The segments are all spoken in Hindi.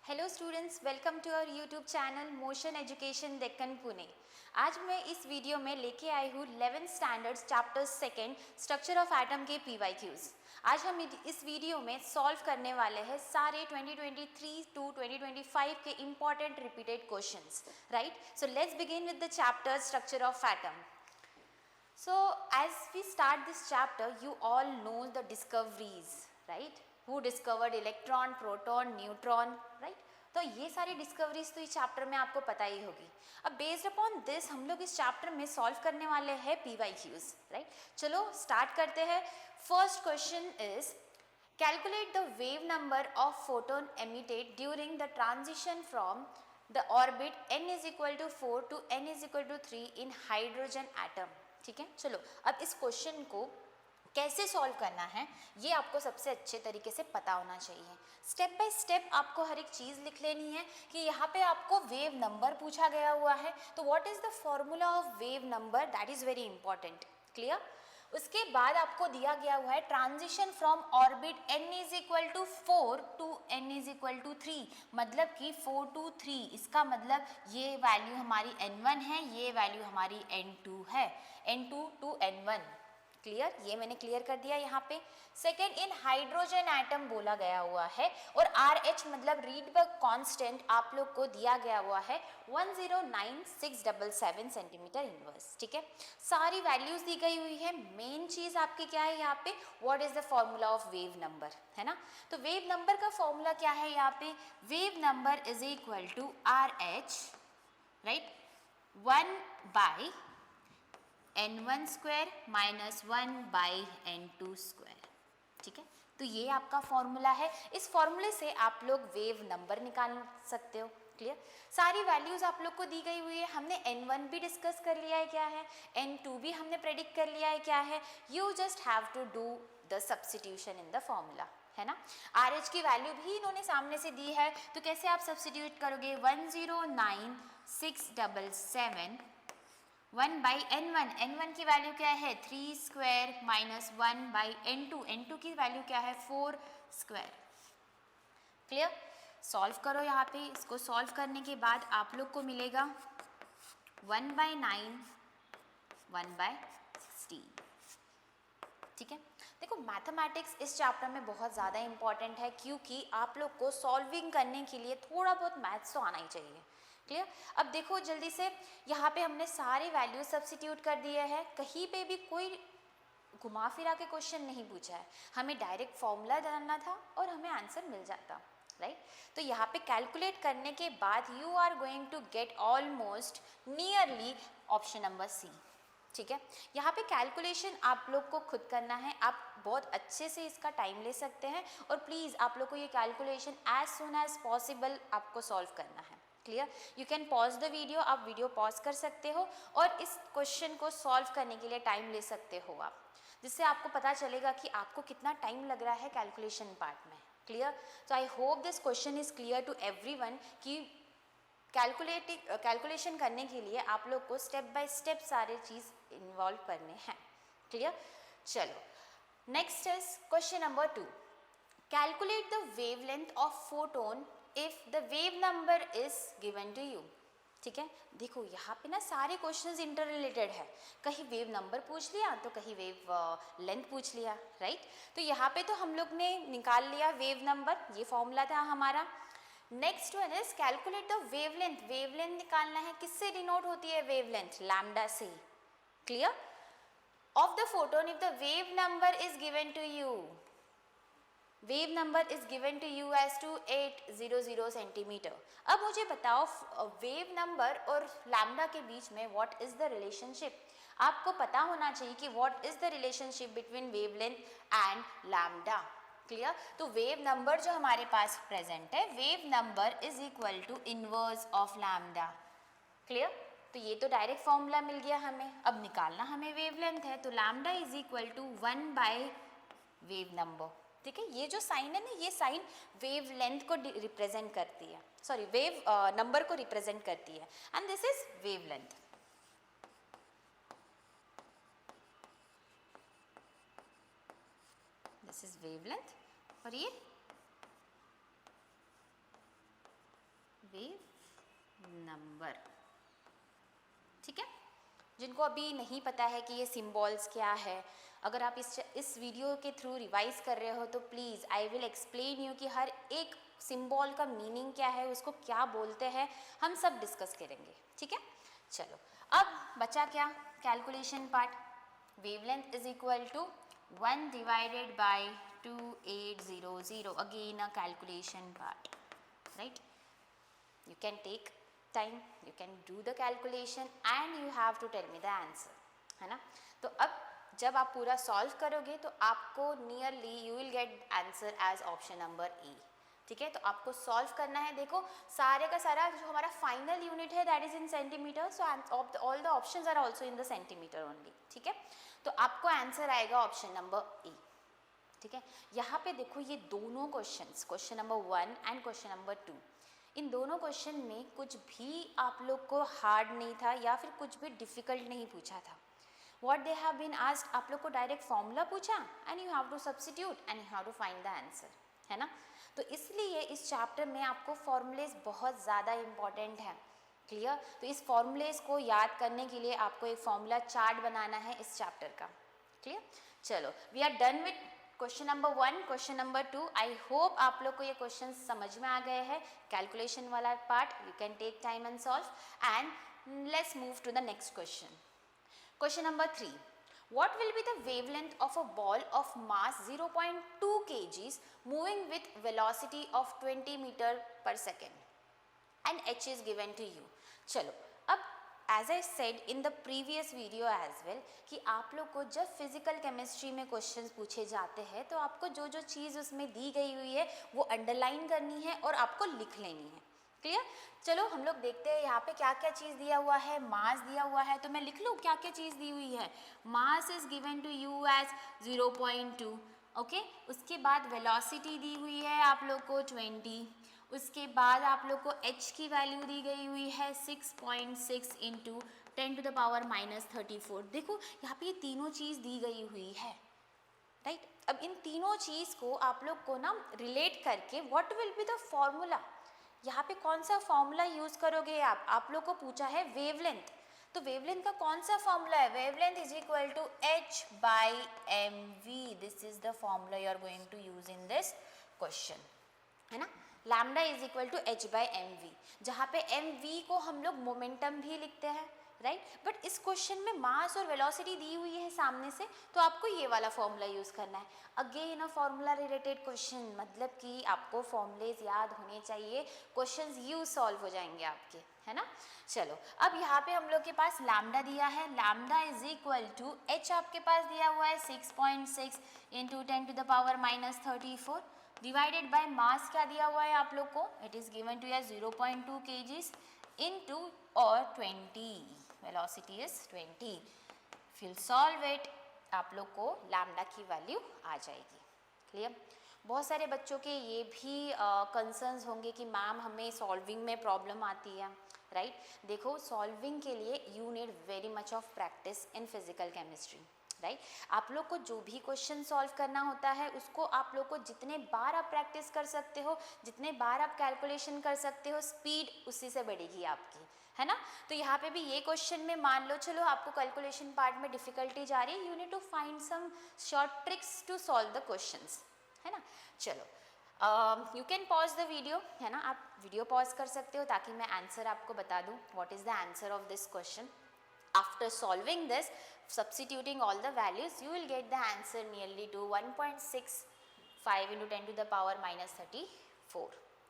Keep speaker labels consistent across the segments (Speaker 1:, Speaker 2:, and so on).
Speaker 1: Hello students, welcome to our YouTube channel Motion Education Deccan Pune. आज मैं इस वीडियो में लेके आई हूँ 11th standard chapter second structure of atom के PYQs। आज हम इस वीडियो में सॉल्व करने वाले हैं सारे 2023 टू 2025 के important repeated questions, right. So let's begin with the chapter structure of atom. So as we start this chapter, you all know the discoveries, right? Who discovered electron, proton, neutron, right? तो ये सारी डिस्कवरीज तो इस चैप्टर में आपको पता ही होगी। अब बेस्ड अपॉन दिस हम लोग इस चैप्टर में सॉल्व करने वाले हैं PYQs, राइट। चलो स्टार्ट करते हैं। First question is calculate the wave number of photon emitted during the transition from the orbit n is equal to 4 to n is equal to 3 in hydrogen atom. ठीक है, चलो अब इस क्वेश्चन को कैसे सॉल्व करना है ये आपको सबसे अच्छे तरीके से पता होना चाहिए। स्टेप बाय स्टेप आपको हर एक चीज़ लिख लेनी है कि यहाँ पे आपको वेव नंबर पूछा गया हुआ है, तो what is the formula of wave number, that is very important. Clear. उसके बाद आपको दिया गया हुआ है transition from orbit n is equal to 4 to n is equal to 3, मतलब कि 4 to 3, इसका मतलब ये वैल्यू हमारी n1 है, ये वैल्यू हमारी n2 है, n2 to n1। क्लियर, ये मैंने क्लियर कर दिया यहाँ पे। सेकेंड, इन हाइड्रोजन एटम बोला गया हुआ है और RH मतलब रीडबर्ग कांस्टेंट आप लोग को दिया गया हुआ है 109677 सेंटीमीटर इनवर्स। ठीक है, सारी वैल्यूज दी गई हुई है। मेन चीज आपकी क्या है यहाँ पे, what is the formula of wave number, है ना। तो वेव नंबर का फॉर्मूला क्या है यहाँ पे, wave number is equal to RH, right, 1 by n1 square minus 1 by n2 square. ठीक है, तो ये आपका फॉर्मूला है। इस फॉर्मूले से आप लोग वेव नंबर निकाल सकते हो। क्लियर, सारी वैल्यूज आप लोग को दी गई हुई है। हमने n1 भी डिस्कस कर लिया है क्या है, n2 भी हमने प्रेडिक्ट कर लिया है क्या है। You just have to do the substitution in the formula, है ना। RH की वैल्यू भी इन्होंने सामने से दी है, तो कैसे आप सब्स्टिट्यूट करोगे, 109677 1 बाई n1 की वैल्यू क्या है 3 स्क्वायर माइनस 1 बाई n2 की वैल्यू क्या है 4 स्क्वायर। क्लियर, सॉल्व करो यहाँ पे। इसको सॉल्व करने के बाद आप लोग को मिलेगा 1 बाई 9 1 बाई 16। ठीक है, देखो मैथमेटिक्स इस चैप्टर में बहुत ज़्यादा इंपॉर्टेंट है, क्योंकि आप लोग को सॉल्विंग करने के लिए थोड़ा बहुत मैथ्स तो आना ही चाहिए। क्लियर, अब देखो जल्दी से, यहाँ पे हमने सारे वैल्यू सब्स्टिट्यूट कर दिए हैं। कहीं पे भी कोई घुमा फिरा के क्वेश्चन नहीं पूछा है, हमें डायरेक्ट फॉर्मूला जानना था और हमें आंसर मिल जाता, राइट। तो यहाँ पे कैलकुलेट करने के बाद you are going to get almost nearly option number C. ठीक है, यहाँ पे कैलकुलेशन आप लोग को खुद करना है, आप बहुत अच्छे से इसका टाइम ले सकते हैं, और प्लीज़ आप लोग को ये calculation as soon as possible आपको सॉल्व करना है। Clear, you can pause the video, आप वीडियो पॉज कर सकते हो और इस क्वेश्चन को सॉल्व करने के लिए टाइम ले सकते हो आप, जिससे आपको पता चलेगा कि आपको कितना टाइम लग रहा है कैलकुलेशन पार्ट में। क्लियर, तो I hope this question is clear to everyone कि कैलकुलेशन करने के लिए आप लोग को स्टेप बाय स्टेप सारे चीज़ इन्वॉल्व करने हैं। क्लियर, चलो next is question number 2, calculate the wavelength of photon if the wave number is given to you. ठीक है, देखो यहाँ पे ना सारे क्वेश्चंस इंटर रिलेटेड है, कहीं वेव नंबर पूछ लिया तो कहीं वेव लेंथ पूछ लिया, राइट। तो यहाँ पे तो हम लोग ने निकाल लिया वेव नंबर, ये फॉर्मूला था हमारा। Next one is calculate the wavelength, wavelength निकालना है, किससे डिनोट होती है वेवलेंथ, लैम्डा से। Clear, of the photon if the wave number is given to you, wave number is given to you as 2800 centimetre. अब मुझे बताओ वेव नंबर और लैम्डा के बीच में व्हाट इज द रिलेशनशिप। आपको पता होना चाहिए कि what is the relationship between wavelength and lambda. Clear, तो वेव नंबर जो हमारे पास प्रेजेंट है, wave number is equal to inverse of lambda. Clear, तो ये तो डायरेक्ट फॉर्मूला मिल गया हमें। अब निकालना हमें वेवलेंथ है, तो lambda is equal to 1 by wave number. ठीक है, ये जो साइन है ना, ये साइन वेव लेंथ को रिप्रेजेंट करती है, सॉरी वेव नंबर को रिप्रेजेंट करती है, and this is wavelength. This is wavelength और ये जिनको अभी नहीं पता है कि ये सिम्बॉल्स क्या है, अगर आप इस वीडियो के थ्रू रिवाइज कर रहे हो तो please I will explain you कि हर एक सिंबल का मीनिंग क्या है, उसको क्या बोलते हैं, हम सब डिस्कस करेंगे, ठीक है। चलो अब बचा क्या, calculation part. Wavelength is equal to 1 divided by 2800, again a calculation part, right. You can take time, you can do the calculation and you have to tell me the answer, है ना। तो अब जब आप पूरा सॉल्व करोगे तो आपको nearly you will get answer as option number A, ठीक है। तो आपको सॉल्व करना है, देखो सारे का सारा जो हमारा फाइनल यूनिट है that is in centimetre, so all the options are also in the centimetre only, ठीक है। तो आपको आंसर आएगा ऑप्शन नंबर ए, ठीक है। यहाँ पे देखो ये दोनों questions, question number 1 and question number 2, इन दोनों क्वेश्चन में कुछ भी आप लोग को हार्ड नहीं था या फिर कुछ भी डिफ़िकल्ट नहीं पूछा था। What they have been asked, आप लोग को डायरेक्ट फॉर्मूला पूछा and you have to substitute and you have to find the answer, है ना। तो इसलिए इस चैप्टर में आपको फॉर्मूलेज बहुत ज़्यादा इम्पॉर्टेंट है, क्लियर। तो इस फॉर्मूलेज को याद करने के लिए आपको एक फॉर्मूला चार्ट बनाना है इस चैप्टर का, क्लियर। चलो we are done with question number 1, question number 2। I hope आप लोग को ये क्वेश्चन समझ में आ गए हैं, कैलकुलेशन वाला part. You can take time and solve and let's move to the next question. Question number 3, what will be the wavelength of a ball of mass 0.2 kgs moving with velocity of 20 meter per second and h is given to you। चलो अब as I said in the previous video as well कि आप लोग को जब फिजिकल केमिस्ट्री में क्वेश्चंस पूछे जाते हैं तो आपको जो जो चीज़ उसमें दी गई हुई है वो अंडरलाइन करनी है और आपको लिख लेनी है, क्लियर। चलो हम लोग देखते हैं यहाँ पे क्या क्या चीज़ दिया हुआ है। मास दिया हुआ है तो मैं लिख लूँ क्या क्या चीज़ दी हुई है। Mass is given to you as 0.2, okay. उसके बाद वेलोसिटी दी हुई है आप लोग को 20, उसके बाद आप लोग को h की वैल्यू दी गई हुई है 6.6 इंटू 10⁻34। देखो यहाँ पे ये तीनों चीज़ दी गई हुई है, राइट। अब इन तीनों चीज़ को आप लोग को ना रिलेट करके what will be the formula, यहाँ पे कौन सा फॉर्मूला यूज़ करोगे आप लोग को पूछा है वेवलेंथ, तो वेवलेंथ का कौन सा फॉर्मूला है। Wavelength is equal to h/mv, this is the formula you are going to use in this question, है ना। Lambda is equal to h/mv, जहाँ पे mv को हम लोग मोमेंटम भी लिखते हैं, राइट। बट इस क्वेश्चन में मास और वेलोसिटी दी हुई है सामने से, तो आपको ये वाला फॉर्मूला यूज़ करना है। Again a formula related question, मतलब कि आपको फॉर्मूलेज याद होने चाहिए, क्वेश्चंस यूज सॉल्व हो जाएंगे आपके, है ना। चलो अब यहाँ पे हम लोग के पास लैम्डा दिया है, lambda is equal to h आपके पास दिया हुआ है 6.6 इंटू 10⁻34 डिवाइडेड बाय मास क्या दिया हुआ है आप लोग को, it is given to 0.2 kgs into और 20, वेलोसिटी इज 20। फिर सॉल्व इट, आप लोग को लैम्डा की वैल्यू आ जाएगी, क्लियर। बहुत सारे बच्चों के ये भी कंसर्न्स होंगे कि मैम हमें सॉल्विंग में प्रॉब्लम आती है, राइट। देखो सॉल्विंग के लिए you need very much of practice in physical chemistry, right. आप लोग को जो भी क्वेश्चन सॉल्व करना होता है उसको आप लोग को जितने बार आप प्रैक्टिस कर सकते हो, जितने बार आप कैलकुलेशन कर सकते हो, स्पीड उसी से बढ़ेगी आपकी, है ना। तो यहाँ पे भी ये क्वेश्चन में मान लो चलो आपको कैलकुलेशन पार्ट में डिफिकल्टी जा रही है, you need to find some short tricks to solve the questions, है ना। चलो you can pause the video, है ना, आप वीडियो पॉज कर सकते हो ताकि मैं आंसर आपको बता दूँ what is the answer of this question. After solving this, substituting all the values, you will get the answer nearly to 1.65 into 10⁻34,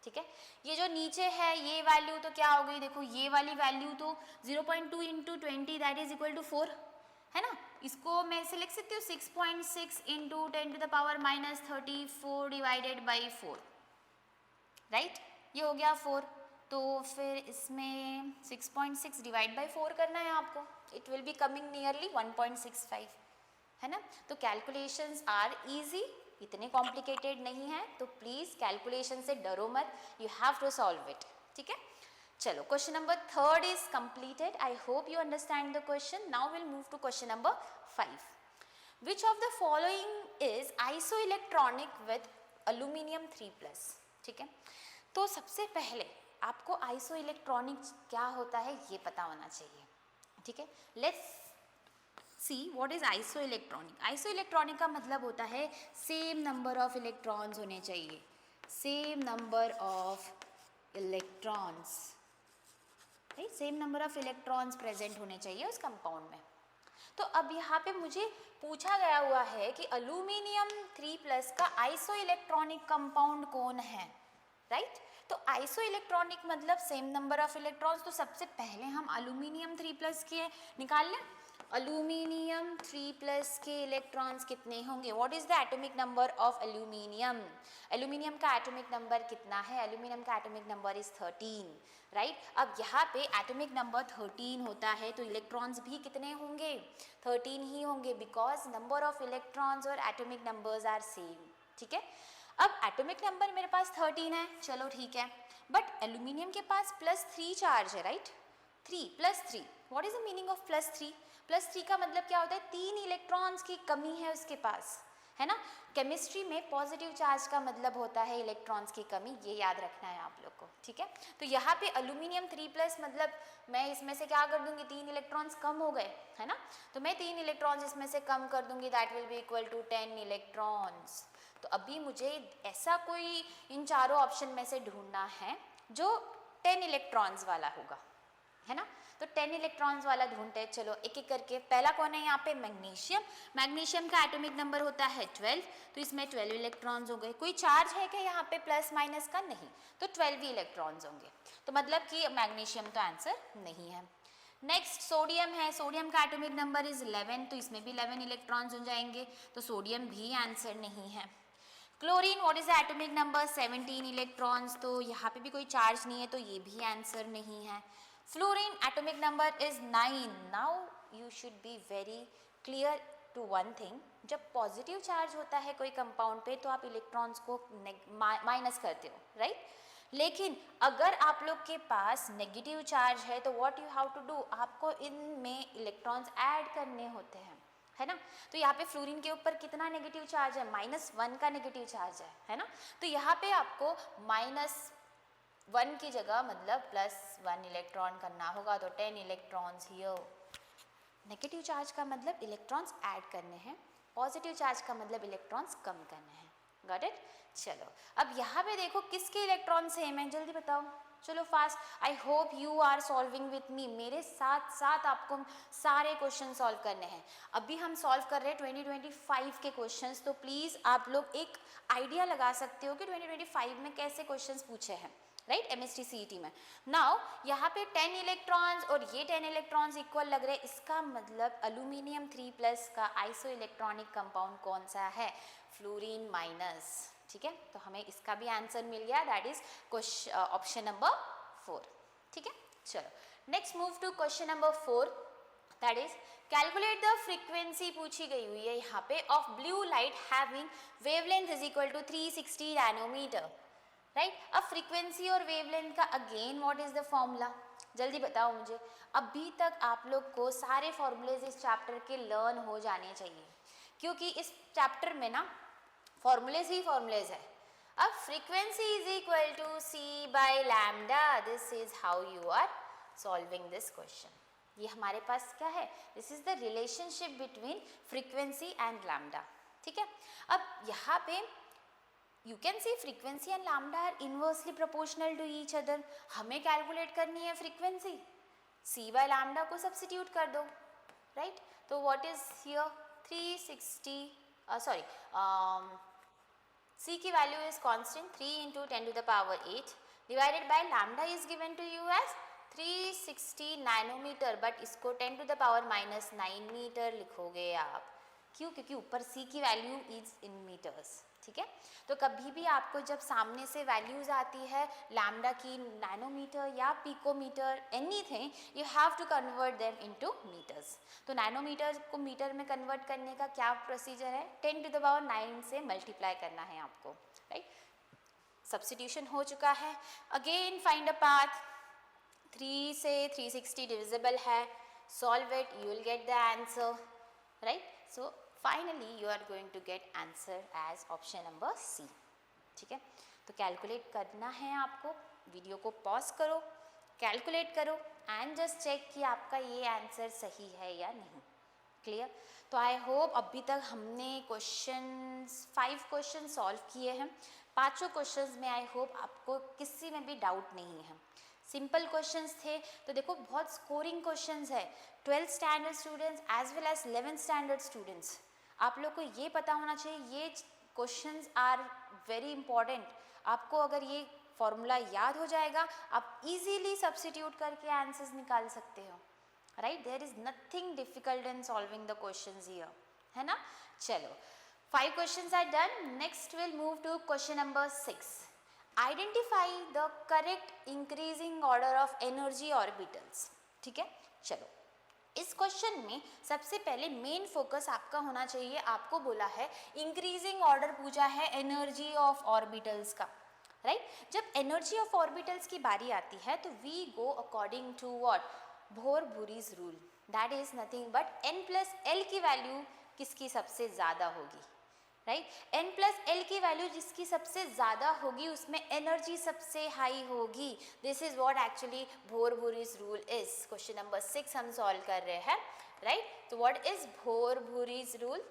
Speaker 1: ठीक है। ये जो नीचे है ये वैल्यू तो क्या हो गई, देखो ये वाली वैल्यू तो 0.2 into 20 that is equal to 4, है ना। इसको मैं ऐसे लिख सकती हूँ 6.6 इंटू 10⁻34 डिवाइडेड बाई 4, राइट। ये हो गया 4, तो फिर इसमें 6.6 डिवाइड बाई 4 करना है आपको, it will be coming nearly 1.65, है ना। तो कैलकुलेशंस आर इजी, इतने कॉम्प्लिकेटेड नहीं है, तो प्लीज़ कैलकुलेशन से डरो मत, you have to solve it, ठीक है। चलो question number 3 is completed, I hope you understand the question. Now will move to question number 5। Which of the following is isoelectronic with aluminium 3+, ठीक है। तो सबसे पहले आपको आइसोइलेक्ट्रॉनिक क्या होता है ये पता होना चाहिए, ठीक है। Let's see what is iso electronic. Iso electronic का मतलब होता है सेम नंबर ऑफ इलेक्ट्रॉन्स होने चाहिए, same number of electrons, right, same number of electrons present होने चाहिए उस कंपाउंड में। तो अब यहाँ पे मुझे पूछा गया हुआ है कि अल्यूमिनियम 3+ का आइसो इलेक्ट्रॉनिक कंपाउंड कौन है, राइट। तो आइसो इलेक्ट्रॉनिक मतलब सेम नंबर ऑफ इलेक्ट्रॉन्स। तो सबसे पहले हम अल्यूमिनियम 3+ के निकाल लें। अल्यूमिनियम 3+ के इलेक्ट्रॉन्स कितने होंगे? What is the atomic number of aluminium? Aluminium का एटॉमिक नंबर कितना है? एल्यूमिनियम का एटॉमिक नंबर इज 13, राइट। अब यहाँ पे एटॉमिक नंबर 13 होता है तो इलेक्ट्रॉन्स भी कितने होंगे? 13 ही होंगे, बिकॉज नंबर ऑफ इलेक्ट्रॉन्स और एटॉमिक नंबर्स आर सेम, ठीक है। अब एटॉमिक नंबर मेरे पास 13 है, चलो ठीक है, बट एल्यूमिनियम के पास +3 चार्ज है, right. 3 +3, what is the meaning of +3? +3 का मतलब क्या होता है? 3 इलेक्ट्रॉन्स की कमी है उसके पास, है ना। केमिस्ट्री में पॉजिटिव चार्ज का मतलब होता है इलेक्ट्रॉन्स की कमी, ये याद रखना है आप लोग को, ठीक है। तो यहाँ पे अल्यूमिनियम 3+ मतलब मैं इसमें से क्या कर दूंगी? 3 इलेक्ट्रॉन्स कम हो गए, है ना। तो मैं 3 इलेक्ट्रॉन्स इसमें से कम कर दूंगी, that will be equal to 10 electrons. तो अभी मुझे ऐसा कोई इन चारों ऑप्शन में से ढूंढना है जो 10 इलेक्ट्रॉन्स वाला होगा, है ना। तो 10 इलेक्ट्रॉन्स वाला ढूंढते हैं, चलो एक एक करके। पहला कौन है यहाँ पे? मैग्नीशियम। मैग्नीशियम का एटॉमिक नंबर होता है 12, तो इसमें 12 इलेक्ट्रॉन्स हो गए। कोई चार्ज है क्या यहाँ पे प्लस माइनस का? नहीं, तो 12 ही इलेक्ट्रॉन्स होंगे, तो मतलब कि मैग्नीशियम तो आंसर नहीं है। नेक्स्ट सोडियम है। सोडियम का एटॉमिक नंबर इज 11, तो इसमें भी 11 इलेक्ट्रॉन्स हो जाएंगे, तो सोडियम भी आंसर नहीं है। Chlorine, what is the atomic number? 17 electrons, तो यहाँ पे भी कोई चार्ज नहीं है, तो ये भी आंसर नहीं है। Fluorine atomic number is 9। Now you should be very clear to one thing, जब पॉजिटिव चार्ज होता है कोई कंपाउंड पे तो आप इलेक्ट्रॉन्स को माइनस करते हो, राइट। लेकिन अगर आप लोग के पास नेगेटिव चार्ज है तो what you have to do, आपको इनमें इलेक्ट्रॉन्स ऐड करने होते हैं, है ना। तो यहाँ पे फ्लोरीन के ऊपर कितना नेगेटिव चार्ज है? -1 का नेगेटिव चार्ज है ना। तो यहाँ पे आपको -1 की जगह मतलब +1 इलेक्ट्रॉन करना होगा, तो 10 इलेक्ट्रॉन्स हियर। नेगेटिव चार्ज का मतलब इलेक्ट्रॉन्स ऐड करने हैं, पॉजिटिव चार्ज का मतलब इलेक्ट्रॉन्स कम करने हैं। Got it? चलो अब यहाँ पे देखो किसके इलेक्ट्रॉन सेम है, जल्दी बताओ, चलो fast. I hope you are solving with me, मेरे साथ साथ आपको सारे क्वेश्चन सॉल्व करने हैं। अभी हम सॉल्व कर रहे हैं 2025 के क्वेश्चंस, तो प्लीज़ आप लोग एक आइडिया लगा सकते हो कि 2025 में कैसे क्वेश्चंस पूछे हैं, राइट, एमएसटी सीईटी में। नाउ यहाँ पे 10 इलेक्ट्रॉन्स और ये 10 इलेक्ट्रॉन्स इक्वल लग रहे हैं, इसका मतलब अल्यूमिनियम 3+ का आइसो इलेक्ट्रॉनिक कंपाउंड कौन सा है? फ्लोरीन माइनस, ठीक है। तो हमें इसका भी आंसर मिल गया, दैट इज ऑप्शन नंबर 4, ठीक है। चलो next move to question number 4, that is calculate the frequency पूछी गई हुई है यहाँ पे of blue light having wavelength is equal to 360 nanometre, right. अब फ्रीक्वेंसी और वेवलेंथ का again what is the formula, जल्दी बताओ मुझे। अभी तक आप लोग को सारे फॉर्मूलेज इस चैप्टर के लर्न हो जाने चाहिए, क्योंकि इस चैप्टर में ना फॉर्मूलेज ही फॉर्मूलेज है। अब frequency is equal to c/λ, this is how you are solving this question. ये हमारे पास क्या है? This is the relationship between frequency and lambda, ठीक है। अब यहाँ पे you can see frequency and lambda are inversely proportional to each other. हमें कैलकुलेट करनी है फ्रीक्वेंसी, c/λ को सब्स्टिट्यूट कर दो, राइट। तो what is here 360, sorry c की value is constant 3 × 10⁸ divided by lambda is given to you as 360 nanometre, but इसको 10⁻⁻9 मीटर लिखोगे आप, क्यों? क्योंकि ऊपर c की वैल्यू इज इन मीटर्स, ठीक है। तो कभी भी आपको जब सामने से वैल्यूज आती है लैम्डा की, नैनोमीटर या picometre, anything, you have to convert them into metres. तो नैनोमीटर को मीटर में कन्वर्ट करने का क्या प्रोसीजर है? 10⁻9 से मल्टीप्लाई करना है आपको, राइट। सब्स्टिट्यूशन हो चुका है। अगेन फाइंड अ पाथ, 3 से 360 डिविजिबल है, solve it, you will get the answer, right. So finally you are going to get answer as option number C, ठीक है। तो कैलकुलेट करना है आपको, वीडियो को पॉज करो, कैलकुलेट करो एंड जस्ट चेक कि आपका ये आंसर सही है या नहीं, क्लियर? तो आई होप अभी तक हमने क्वेश्चंस 5 क्वेश्चन सॉल्व किए हैं। पांचों क्वेश्चंस में आई होप आपको किसी में भी डाउट नहीं है। सिंपल क्वेश्चंस थे, तो देखो बहुत स्कोरिंग क्वेश्चंस है। 12th standard students as well as 11th standard students, आप लोग को ये पता होना चाहिए ये क्वेश्चंस आर वेरी इंपॉर्टेंट। आपको अगर ये फॉर्मूला याद हो जाएगा, आप इजीली सब्स्टिट्यूट करके आंसर्स निकाल सकते हो, right? There is nothing difficult in solving the questions here, है ना? चलो 5 questions are done. Next will move to question number 6। Identify the correct increasing order of energy orbitals. ठीक है, चलो इस क्वेश्चन में सबसे पहले मेन फोकस आपका होना चाहिए। आपको बोला है इंक्रीजिंग ऑर्डर पूछा है एनर्जी ऑफ ऑर्बिटल्स का, राइट? जब एनर्जी ऑफ ऑर्बिटल्स की बारी आती है तो we go according to what? Bohr Bury's rule. That is nothing but n+l की वैल्यू किसकी सबसे ज़्यादा होगी, राइट? n+l की वैल्यू जिसकी सबसे ज़्यादा होगी उसमें एनर्जी सबसे हाई होगी। This is what actually Bohr Bury's rule is. Question number 6 हम सॉल्व कर रहे हैं, राइट? तो what is Bohr Bury's rule,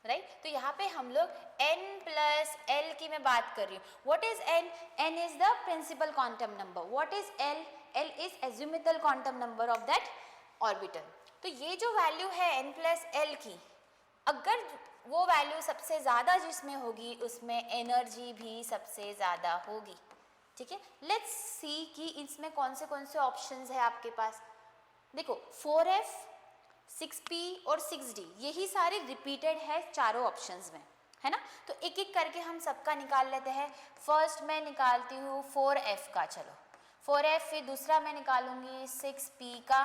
Speaker 1: right? तो यहाँ पे हम लोग n+l की मैं बात कर रही हूँ। What is n? n is the principal quantum number. What is l? l is azimuthal quantum number of that orbital. तो ये जो वैल्यू है n+l की, अगर वो वैल्यू सबसे ज़्यादा जिसमें होगी उसमें एनर्जी भी सबसे ज़्यादा होगी। ठीक है, लेट्स सी कि इसमें कौन से ऑप्शंस है आपके पास। देखो 4f, 6p और 6d यही सारे रिपीटेड है चारों ऑप्शंस में, है ना? तो एक एक करके हम सबका निकाल लेते हैं। फर्स्ट मैं निकालती हूँ 4f का, चलो 4f, फिर दूसरा मैं निकालूंगी 6p का,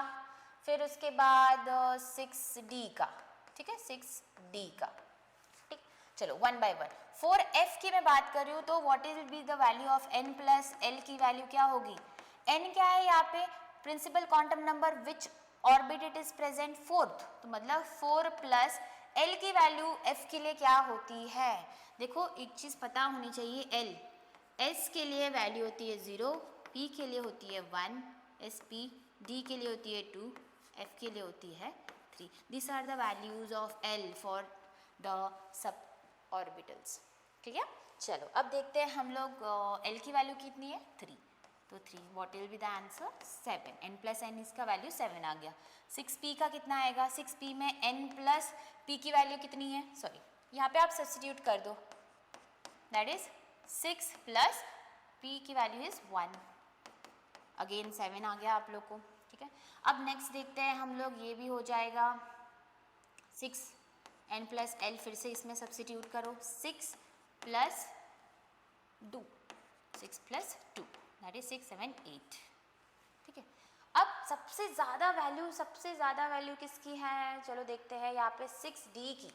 Speaker 1: फिर उसके बाद 6d का, ठीक है, 6d का। ठीक, चलो वन बाय वन। 4f की मैं बात कर रही हूँ तो what will be the value of n+l की वैल्यू क्या होगी? n क्या है यहाँ पे? Principal quantum number which orbit it is present, 4th। तो मतलब 4+l की वैल्यू f के लिए क्या होती है? देखो एक चीज पता होनी चाहिए, l s के लिए वैल्यू होती है 0, p के लिए होती है 1, sp d के लिए होती है 2, f के लिए होती है 3। This are the values of l for the sub orbitals. ठीक है, चलो अब देखते हैं हम लोग l की वैल्यू कितनी है? 3। तो 3, what will be the answer? 7। n+n इसका वैल्यू 7 आ गया। 6p का कितना आएगा? 6p में n+p की वैल्यू कितनी है? सॉरी, यहाँ पे आप सब्स्टिट्यूट कर दो, दैट इज 6 + p की वैल्यू इज 1। अगेन 7 आ गया आप लोग को। ठीक है, अब नेक्स्ट देखते हैं हम लोग, ये भी हो जाएगा 6 n+l, फिर से इसमें सब्स्टिट्यूट करो, 6 + 2, 6 + 2 दैट इज 6, 7, 8। ठीक है, अब सबसे ज़्यादा वैल्यू किसकी है? चलो देखते हैं यहाँ पे 6d की,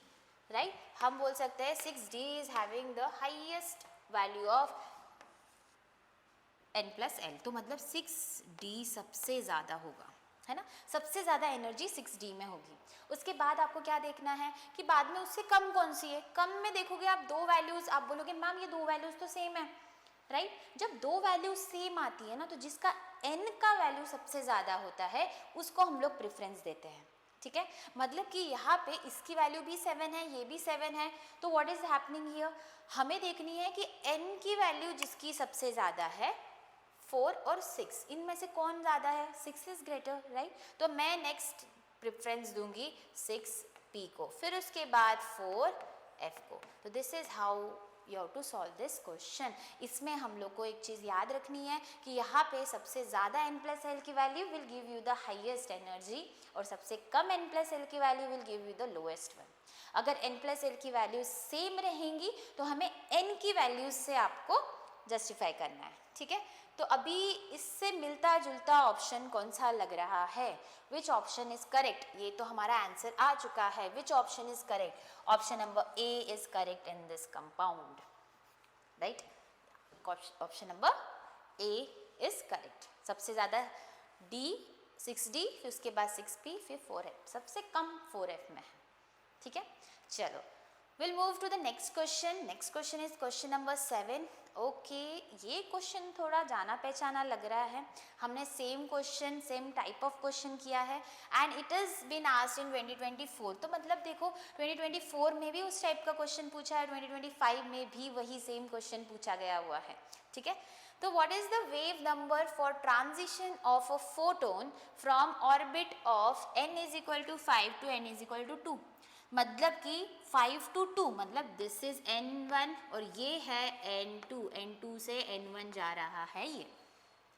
Speaker 1: राइट? हम बोल सकते हैं 6d is having the highest value of n+l, तो मतलब 6d सबसे ज़्यादा होगा, है ना? सबसे ज़्यादा एनर्जी 6d में होगी। उसके बाद आपको क्या देखना है कि बाद में उससे कम कौन सी है। कम में देखोगे आप दो वैल्यूज़, आप बोलोगे मैम ये दो वैल्यूज़ तो सेम है, राइट? जब दो वैल्यूज सेम आती है ना, तो जिसका n का वैल्यू सबसे ज़्यादा होता है उसको हम लोग प्रेफरेंस देते हैं। ठीक है, मतलब कि यहाँ पे इसकी वैल्यू भी 7 है, ये भी 7 है, तो व्हाट इज हैपनिंग हियर? हमें देखनी है कि n की वैल्यू जिसकी सबसे ज़्यादा है 4 और 6, इनमें से कौन ज़्यादा है? 6 इज ग्रेटर, राइट? तो मैं नेक्स्ट प्रेफरेंस दूंगी 6p को, फिर उसके बाद 4f को। तो this is how you have to solve this question. इसमें हम लोग को एक चीज़ याद रखनी है कि यहाँ पे सबसे ज़्यादा n+l की value will give you the highest energy और सबसे कम n+l की value will give you the lowest one. अगर n+l की वैल्यू सेम रहेंगी तो हमें n की वैल्यूज से आपको जस्टिफाई करना है। ठीक है, तो अभी इससे मिलता जुलता ऑप्शन कौन सा लग रहा है? Which option is correct? ये तो हमारा आंसर आ चुका है। Which option is correct? Option number A is correct in this compound, right? Option number A is correct. सबसे ज़्यादा d 6d, फिर उसके बाद 6p, फिर 4f, सबसे कम 4f में है। ठीक है, चलो We'll move to the next question. Next question is question number 7. Okay, ये क्वेश्चन थोड़ा जाना पहचाना लग रहा है. हमने same question, same type of question किया है and it is been asked in 2024. तो मतलब देखो 2024 में भी उस टाइप का क्वेश्चन पूछा है, 2025 में भी वही सेम क्वेश्चन पूछा गया हुआ है. ठीक है, तो what is the wave number for transition of a photon from orbit of n is equal to 5 to n is equal to 2. मतलब कि 5 to 2, मतलब दिस इज n1 और ये है n2 से n1 जा रहा है ये.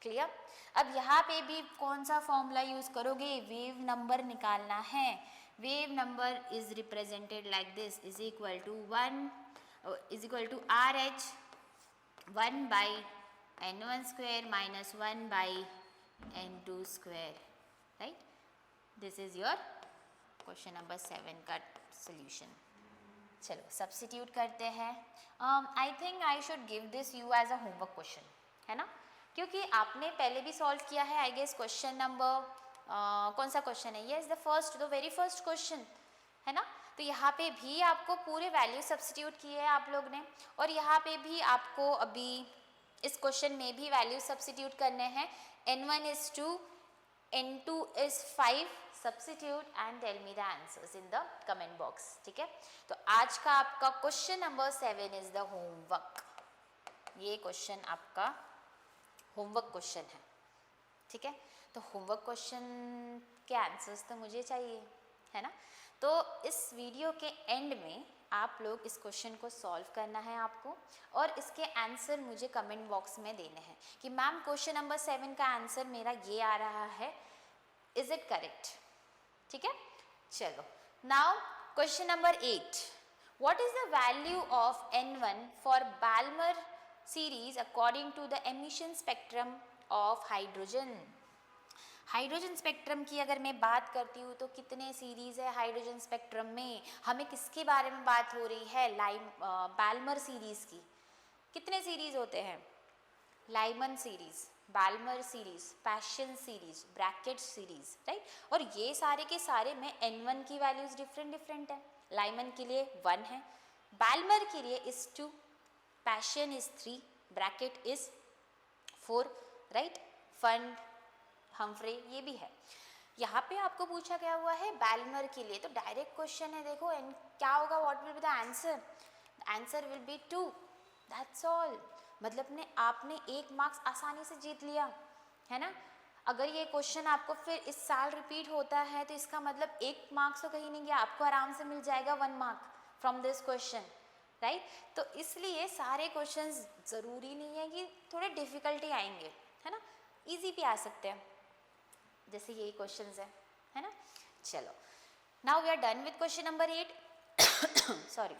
Speaker 1: क्लियर. अब यहाँ पे भी कौन सा फॉर्मूला यूज करोगे, वेव नंबर निकालना है. Wave number is represented like this, is equal to 1 is equal to RH 1 by n1 square minus 1 by n2 square. Right, this is your question number 7 का सॉल्यूशन. चलो सब्स्टिट्यूट करते हैं. I think I should give this you as a homework question, है ना, क्योंकि आपने पहले भी सॉल्व किया है. आई गेस क्वेश्चन नंबर कौन सा क्वेश्चन है, ये is the very first question, है ना. तो यहाँ पे भी आपको पूरे वैल्यू सब्स्टिट्यूट किए हैं आप लोग ने, और यहाँ पे भी आपको अभी इस क्वेश्चन में भी वैल्यू सब्स्टिट्यूट करने हैं. n1 is 2, n2 is 5. Substitute and tell me the answers in the comment box. ठीक है, तो आज का आपका question number 7 is the homework. ये क्वेश्चन आपका होमवर्क क्वेश्चन है. ठीक है, तो होमवर्क क्वेश्चन के आंसर्स तो मुझे चाहिए, है ना. तो इस वीडियो के एंड में आप लोग इस क्वेश्चन को सॉल्व करना है आपको, और इसके आंसर मुझे कमेंट बॉक्स में देने हैं कि मैम क्वेश्चन नंबर 7 का आंसर मेरा ये आ रहा है, इज इट करेक्ट. ठीक है, चलो now question number 8. What is the value of n1 for Balmer series according to the emission spectrum of hydrogen. Hydrogen spectrum की अगर मैं बात करती हूँ तो कितने सीरीज है हाइड्रोजन स्पेक्ट्रम में, हमें किसके बारे में बात हो रही है, बाल्मर सीरीज की. कितने सीरीज होते हैं, Lyman series, Balmer series, Paschen series, Brackett series. Right, और ये सारे के सारे में n1 की वैल्यूज डिफरेंट है. लाइमन के लिए 1 है, बाल्मर के लिए is 2, passion is 3, bracket is 4. Right, fund, Humphrey ये भी है. यहाँ पे आपको पूछा गया हुआ है बाल्मर के लिए, तो डायरेक्ट क्वेश्चन है. देखो क्या होगा, what will be the answer. The answer will B 2. That's all. मतलब आपने 1 मार्क्स आसानी से जीत लिया, है ना. अगर ये क्वेश्चन आपको फिर इस साल रिपीट होता है तो इसका मतलब 1 मार्क्स तो कहीं नहीं गया, आपको आराम से मिल जाएगा 1 mark from this question. Right, तो इसलिए सारे क्वेश्चंस ज़रूरी नहीं है कि थोड़े डिफ़िकल्टी आएंगे, है ना, इजी भी आ सकते हैं, जैसे यही क्वेश्चंस है ना. चलो now we are done with question number 8. Sorry,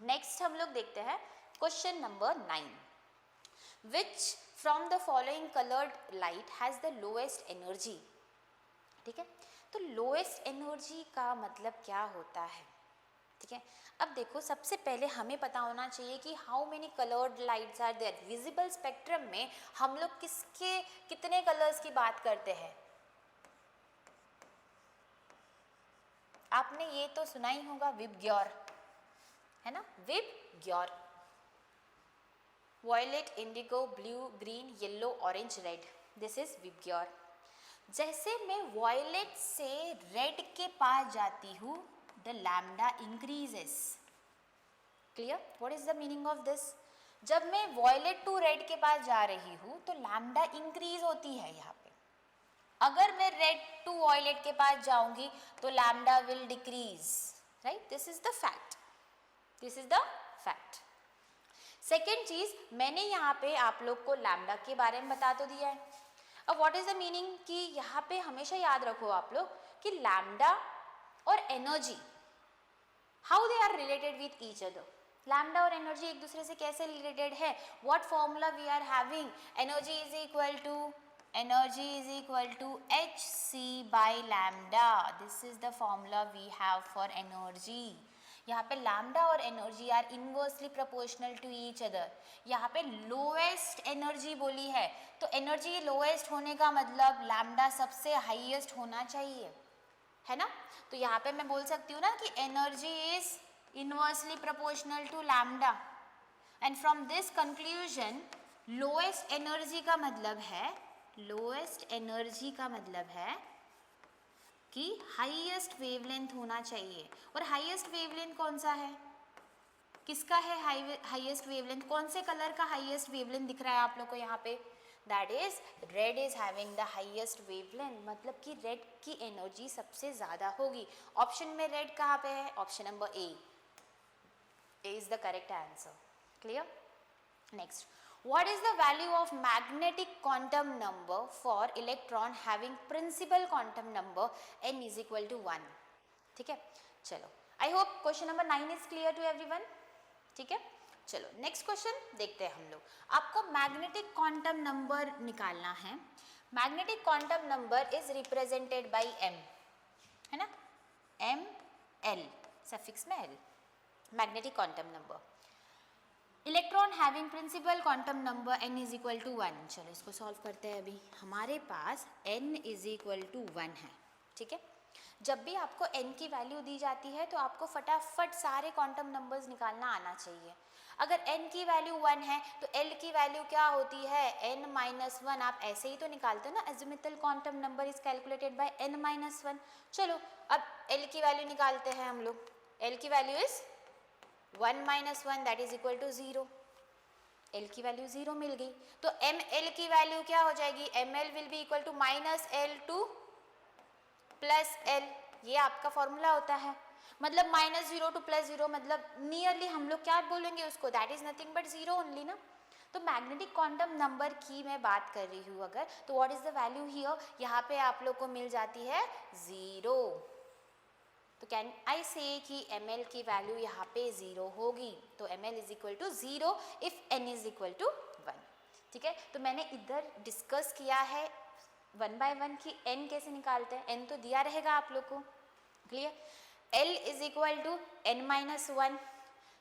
Speaker 1: next हम लोग देखते हैं question number 9. Which from the following coloured light has the lowest energy. ठीक है, तो लोएस्ट एनर्जी का मतलब क्या होता है. ठीक है, अब देखो सबसे पहले हमें पता होना चाहिए कि how many coloured lights are there. Visible spectrum में हम लोग कितने कलर्स की बात करते हैं. आपने ये तो सुना ही होगा, विबग्योर, है ना, VIBGYOR. Violet, indigo, blue, green, yellow, orange, red, this is VIBGYOR. जैसे मैं वॉयलेट से रेड के पास जाती हूँ, the lambda increases. Clear, what is the meaning of this. जब मैं वॉयलेट टू रेड के पास जा रही हूँ तो लैम्डा इंक्रीज होती है यहाँ पे. अगर मैं रेड टू वॉयलेट के पास जाऊंगी तो lambda will decrease. Right, this is the fact, this is the fact. Second चीज, मैंने यहाँ पे आप लोग को लैम्डा के बारे में बता तो दिया है. अब व्हाट इज द मीनिंग कि यहाँ पे हमेशा याद रखो आप लोग कि लैम्डा और energy, how they are related with each other. Lambda और एनर्जी एक दूसरे से कैसे रिलेटेड है. What formula we are having, energy is equal to hc by lambda. This is the formula we have for energy. यहाँ पे लैम्डा और energy are inversely proportional to each other. यहाँ पे लोएस्ट एनर्जी बोली है, तो एनर्जी लोएस्ट होने का मतलब लैम्डा सबसे हाईएस्ट होना चाहिए, है ना. तो यहाँ पे मैं बोल सकती हूँ ना कि energy is inversely proportional to lambda, and from this conclusion lowest energy का मतलब है, लोएस्ट एनर्जी का मतलब है कि हाईएस्ट वेवलेंथ होना चाहिए। और हाईएस्ट वेवलेंथ कौन सा है, किसका है हाईएस्ट वेवलेंथ, कौन से कलर का हाईएस्ट वेवलेंथ दिख रहा है आप लोग को यहाँ पे, that is red is having the highest wavelength, मतलब कि रेड की एनर्जी सबसे ज्यादा होगी। ऑप्शन में रेड कहाँ पे है, option number A is the correct answer. Clear. Next, what is the value of magnetic quantum number for electron having principal quantum number n is equal to 1। ठीक है, चलो I hope question number 9 is clear to everyone. ठीक है, चलो नेक्स्ट क्वेश्चन देखते हैं हम लोग। आपको मैग्नेटिक क्वांटम नंबर निकालना है। Magnetic quantum number is represented by m, है ना, m l सफिक्स में l, magnetic quantum number. Electron having principal quantum number n is equal to 1। चलो इसको सॉल्व करते हैं। अभी हमारे पास n इज इक्वल टू 1 है। ठीक है, जब भी आपको n की वैल्यू दी जाती है तो आपको फटाफट सारे क्वांटम नंबर्स निकालना आना चाहिए। अगर n की वैल्यू 1 है तो l की वैल्यू क्या होती है, n माइनस 1। आप ऐसे ही तो निकालते हो ना, azimuthal quantum number is calculated by n minus 1। चलो अब l की वैल्यू निकालते हैं हम लोग। l की value is 1 minus 1 that is equal to 0। l की वैल्यू 0 मिल गई तो ml की वैल्यू क्या हो जाएगी, ml will be equal to minus l to plus l। ये आपका फॉर्मूला होता है, मतलब माइनस 0 टू प्लस 0, मतलब नियरली हम लोग क्या बोलेंगे उसको, that is nothing but 0 only ना। तो मैग्नेटिक क्वांटम नंबर की मैं बात कर रही हूँ अगर, तो what is the value here, यहाँ पे आप लोग को मिल जाती है 0। तो कैन आई से कि ml की वैल्यू यहाँ पे 0 होगी। तो ml is equal to 0 if n is equal to 1। ठीक है, तो मैंने इधर डिस्कस किया है 1 बाय 1 की n कैसे निकालते हैं, n तो दिया रहेगा आप लोग को। Clear, l is equal to n minus 1।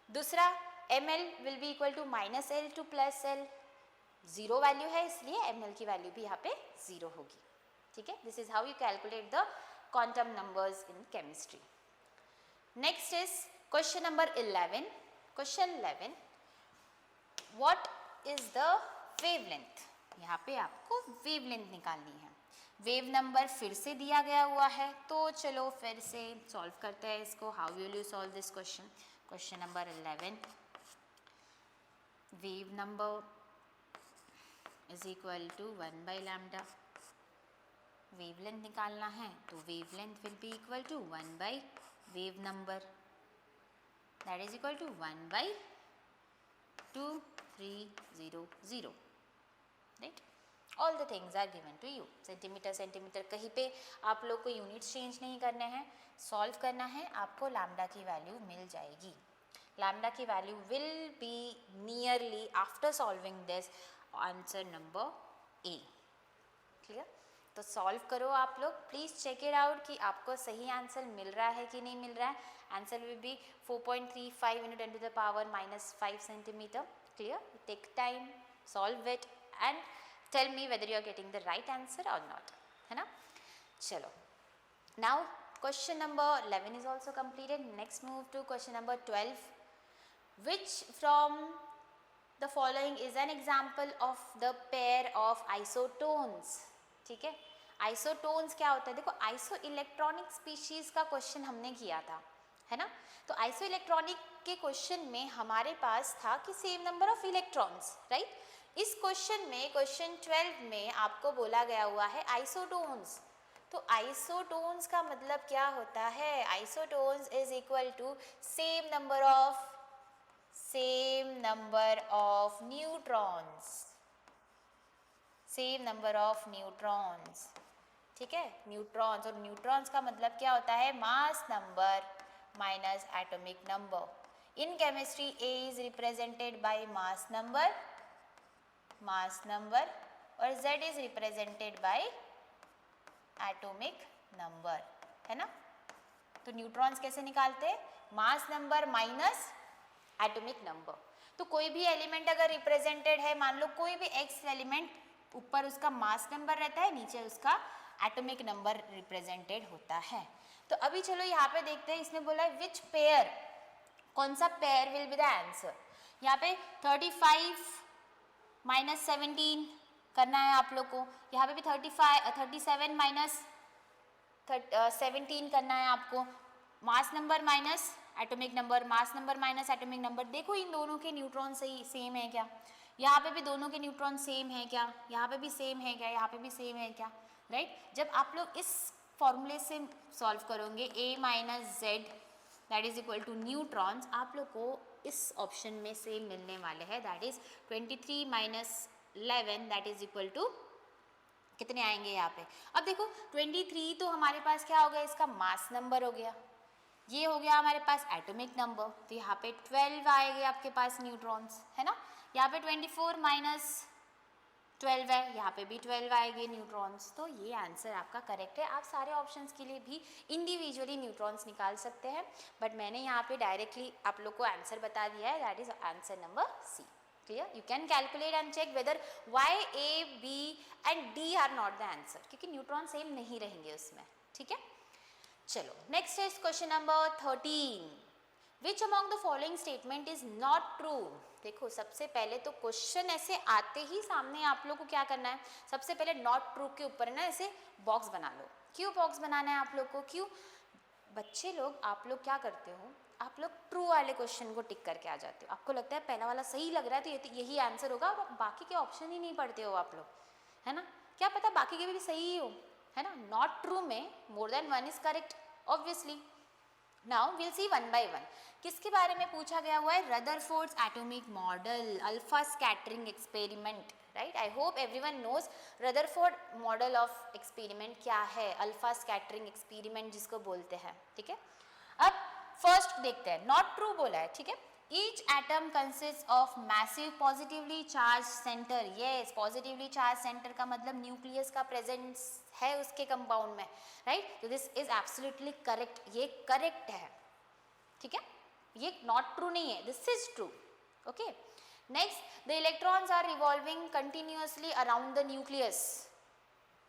Speaker 1: दूसरा ml will be equal to minus l to plus l। 0 value है इसलिए ml की वैल्यू भी यहाँ पे 0 होगी। ठीक है, this is how you calculate the quantum numbers in chemistry. Next is question number 11. Question 11, what is the wavelength? यहाँ पे आपको wavelength निकालनी है। वेव नंबर फिर से दिया गया हुआ है, तो चलो फिर से सॉल्व करते हैं इसको। How will you solve this question? Question number 11, wave number is equal to 1 by lambda. Wavelength निकालना है तो wavelength will be equal to 1 by wave number, that is equal to 1 by 2300, right. All the things are given to you. Centimetre centimetre कहीं पे आप लोग को यूनिट्स चेंज नहीं करने हैं, सॉल्व करना है, आपको लैम्डा की वैल्यू मिल जाएगी। लैम्डा की value will be nearly after solving this answer number A. Clear, तो सॉल्व करो आप लोग, प्लीज़ चेक इट आउट कि आपको सही आंसर मिल रहा है कि नहीं मिल रहा है। Answer will B 4.35 into 10 to the power minus 5 centimeter. Clear? Take time, solve it and tell me whether you are getting the right answer or not. है ना? चलो, now question number 11 is also completed. Next move to question number 12. Which from the following is an example of the pair of isotones? ठीक है, आइसोटोन्स क्या होता है, देखो आइसो इलेक्ट्रॉनिक स्पीशीज का क्वेश्चन हमने किया था, है ना। तो आइसो इलेक्ट्रॉनिक के क्वेश्चन में हमारे पास था कि same number of electrons, right. इस क्वेश्चन में क्वेश्चन 12 में आपको बोला गया हुआ है आइसोटोन्स। तो आइसोटोन्स का मतलब क्या होता है, isotones is equal to same number of neutrons, same number of neutrons. ठीक है, न्यूट्रॉन्स, और न्यूट्रॉन्स का मतलब क्या होता है, mass number minus atomic number. In chemistry A is represented by mass number और z is represented bye atomic number, है ना। तो न्यूट्रॉन्स कैसे निकालते हैं, mass number minus atomic number. तो कोई भी एलिमेंट अगर रिप्रेजेंटेड है, मान लो कोई भी x एलिमेंट, ऊपर उसका मास नंबर रहता है, नीचे उसका एटॉमिक नंबर रिप्रेजेंटेड होता है। तो अभी चलो यहाँ पे देखते हैं, इसने बोला है विच पेयर कौन सा pair will be the answer? यहाँ पे 35 माइनस 17 करना है आप लोग को, यहाँ पे भी 37 माइनस 17 करना है आपको। Mass number minus atomic number, mass number minus atomic number. देखो इन दोनों के न्यूट्रॉन सही सेम है क्या? यहाँ पे भी दोनों के न्यूट्रॉन सेम है क्या? यहाँ पे भी सेम है क्या? यहाँ पे भी सेम है क्या? राइट जब आप लोग इस फॉर्मूले से सॉल्व करोगे a minus Z that is equal to neutrons, आप लोग को इस ऑप्शन में सेम मिलने वाले हैं, that is 23 minus 11 that is equal to कितने आएंगे यहाँ पे? अब देखो 23 तो हमारे पास क्या हो गया, इसका मास नंबर हो गया, ये हो गया हमारे पास एटॉमिक नंबर, तो यहाँ पे 12 आएंगे आपके पास न्यूट्रॉन्स, है ना। यहाँ पे 24 माइनस 12 है, यहाँ पे भी 12 आएंगे न्यूट्रॉन्स, तो ये आंसर आपका करेक्ट है। आप सारे ऑप्शंस के लिए भी इंडिविजुअली न्यूट्रॉन्स निकाल सकते हैं, बट मैंने यहाँ पे डायरेक्टली आप लोग को आंसर बता दिया है, that is answer number C. Clear? You can calculate and check whether why A B and D are not the answer, क्योंकि न्यूट्रॉन सेम नहीं रहेंगे उसमें। ठीक है, चलो next is question number 13, which among the following statement is not true. देखो सबसे पहले तो क्वेश्चन ऐसे आते ही सामने आप लोग को क्या करना है, सबसे पहले नॉट ट्रू के ऊपर ना ऐसे बॉक्स बना लो। क्यों बॉक्स बनाना है आप लोग को? क्यों बच्चे लोग, आप लोग क्या करते हो, आप लोग ट्रू वाले क्वेश्चन को टिक करके आ जाते हो, आपको लगता है पहला वाला सही लग रहा है तो यही आंसर होगा, और बाकी के ऑप्शन ही नहीं पढ़ते हो आप लोग, है ना। क्या पता बाकी के भी सही ही हो, है ना। नॉट ट्रू में more than one is correct obviously. Now will see one by one. किसके बारे में पूछा गया हुआ है? Rutherford's atomic model, alpha scattering experiment, right. I hope everyone knows Rutherford model of experiment क्या है, अल्फा स्कैटरिंग एक्सपेरिमेंट जिसको बोलते हैं। ठीक है, अब फर्स्ट देखते हैं, नॉट ट्रू बोला है। ठीक है, each atom consist of massive positively charge centre. Yes, positively charge centre का मतलब न्यूक्लियस का प्रेजेंस है उसके कंपाउंड में, राइट। तो दिस इज एब्सोल्युटली करेक्ट, ये करेक्ट है। ठीक है, ये नॉट ट्रू नहीं है, this is true. Okay, next, the electrons are revolving continuously around the nucleus.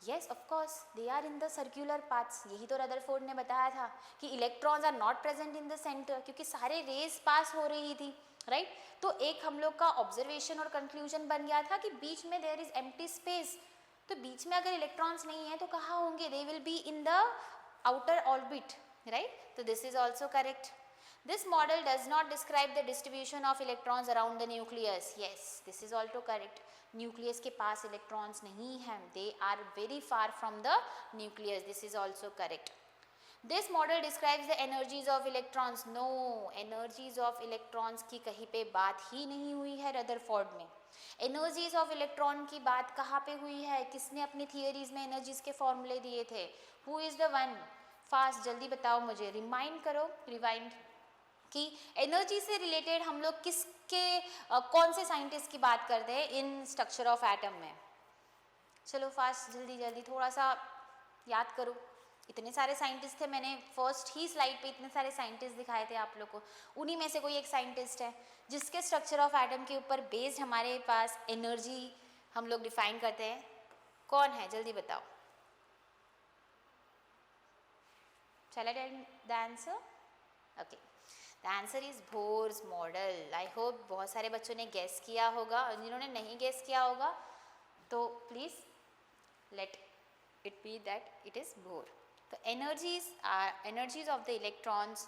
Speaker 1: Yes of course they are in the circular paths, यही तो रदरफोर्ड ने बताया था कि electrons are not present in the centre, क्योंकि सारे रेज पास हो रही थी, राइट। तो एक हम लोग का ऑब्जर्वेशन और कंक्लूजन बन गया था कि बीच में देयर इज एम्प्टी स्पेस, तो बीच में अगर इलेक्ट्रॉन्स नहीं है तो कहाँ होंगे? They will be in the outer orbit, right. तो this is also correct. This model does not describe the distribution of electrons around the nucleus. Yes, this is also correct. Nucleus के पास electrons नहीं हैं. They are very far from the nucleus. This is also correct. This model describes the energies of electrons. No, energies of electrons की कहीं पे बात ही नहीं हुई है रदरफोर्ड में। Energies of electron की बात कहाँ पे हुई है? किसने अपनी थियरीज में energies के फॉर्मूले दिए थे? Who is the one? Fast जल्दी बताओ मुझे, रिमाइंड करो, रिवाइंड, कि एनर्जी से रिलेटेड हम लोग किसके कौन से साइंटिस्ट की बात करते हैं इन स्ट्रक्चर ऑफ एटम में? चलो फास्ट जल्दी जल्दी थोड़ा सा याद करो, इतने सारे साइंटिस्ट थे, मैंने फर्स्ट ही स्लाइड पे इतने सारे साइंटिस्ट दिखाए थे आप लोग को, उन्हीं में से कोई एक साइंटिस्ट है जिसके स्ट्रक्चर ऑफ एटम के ऊपर बेस्ड हमारे पास एनर्जी हम लोग डिफाइन करते हैं। कौन है जल्दी बताओ? Shall I tell the answer? Okay, the answer is Bohr's model. I hope बहुत सारे बच्चों ने गेस किया होगा, और जिन्होंने नहीं गेस किया होगा तो please let it be that it is bore. तो energies of the electrons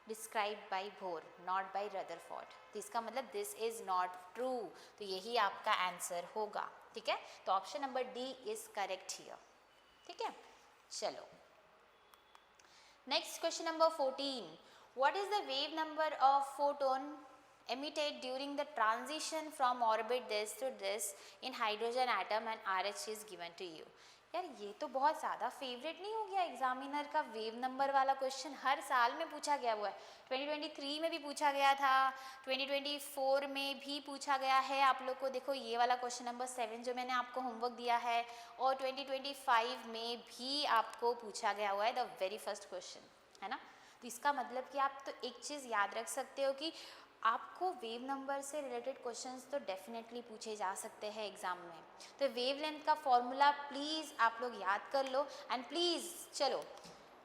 Speaker 1: described by Bohr, not by Rutherford. तो इसका मतलब this is not true, तो यही आपका आंसर होगा। ठीक है, तो option number D is correct here. ठीक है, चलो next question number 14, what is the wave number of photon emitted during the transition from orbit this to this in hydrogen atom and RH is given to you? यार ये तो बहुत ज़्यादा फेवरेट नहीं हो गया एग्जामिनर का वेव नंबर वाला क्वेश्चन? हर साल में पूछा गया हुआ है, 2023 में भी पूछा गया था, 2024 में भी पूछा गया है आप लोग को। देखो ये वाला क्वेश्चन नंबर 7 जो मैंने आपको होमवर्क दिया है, और 2025 में भी आपको पूछा गया हुआ है द वेरी फर्स्ट क्वेश्चन, है ना। तो इसका मतलब कि आप तो एक चीज़ याद रख सकते हो कि आपको वेव नंबर से रिलेटेड क्वेश्चंस तो डेफिनेटली पूछे जा सकते हैं एग्जाम में। तो वेव लेंथ का फॉर्मूला प्लीज़ आप लोग याद कर लो, एंड प्लीज़ चलो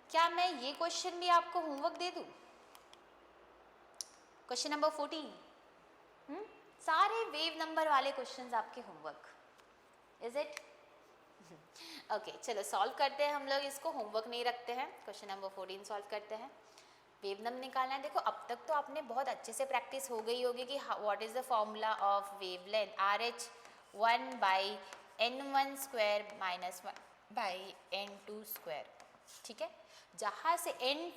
Speaker 1: क्या मैं ये क्वेश्चन भी आपको होमवर्क दे दूँ? क्वेश्चन नंबर 14, सारे वेव नंबर वाले क्वेश्चंस आपके होमवर्क, इज इट? ओके, चलो सॉल्व करते हैं हम लोग इसको, होमवर्क नहीं रखते हैं। क्वेश्चन नंबर 14 सॉल्व करते हैं। वेव नंबर निकालना है। देखो अब तक तो आपने बहुत अच्छे से प्रैक्टिस हो गई होगी कि what is the formula of wave length, RH 1/n1 square minus 1/n2 square. ठीक है, जहाँ से n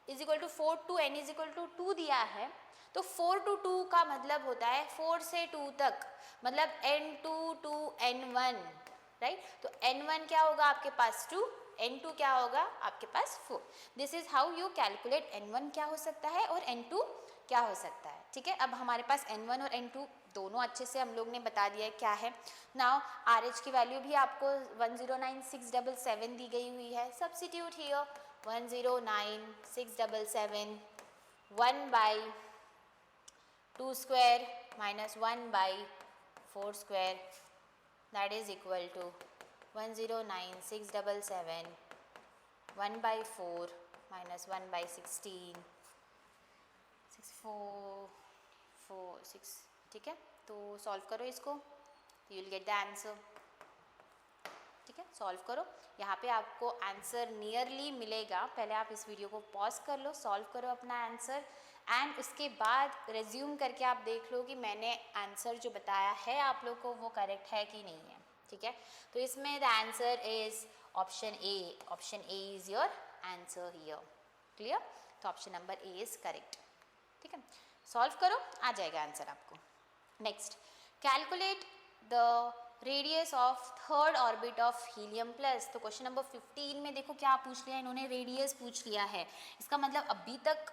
Speaker 1: is equal to 4 to n is equal to 2 दिया है, तो 4 to 2 का मतलब होता है 4 से 2 तक, मतलब n2 to n1, राइट? तो n1 क्या होगा आपके पास 2, n2 क्या होगा आपके पास 4। This is how you calculate n1 क्या हो सकता है और n2 क्या हो सकता है। ठीक है, अब हमारे पास n1 और n2 दोनों अच्छे से हम लोग ने बता दिया है क्या है। नाउ RH की वैल्यू भी आपको 109,677 दी गई हुई है। Substitute here 109,677 1/2 square minus 1/4 square, that is equal to 109,677 1/4 minus 1/16 646। ठीक है, तो सॉल्व करो इसको, you will get the answer. ठीक है, सॉल्व करो, यहाँ पे आपको आंसर नियरली मिलेगा। पहले आप इस वीडियो को पॉज कर लो, सॉल्व करो अपना आंसर, एंड उसके बाद रेज्यूम करके आप देख लो कि मैंने आंसर जो बताया है आप लोग को वो करेक्ट है कि नहीं है। ठीक है, तो इसमें the answer is option A. Option A is your answer here. Clear? तो option number A is correct. ठीक है, सॉल्व करो, आ जाएगा आंसर आपको। Next, calculate the radius of third orbit of helium plus. तो क्वेश्चन नंबर 15 में देखो क्या पूछ लिया इन्होंने, रेडियस पूछ लिया है। इसका मतलब अभी तक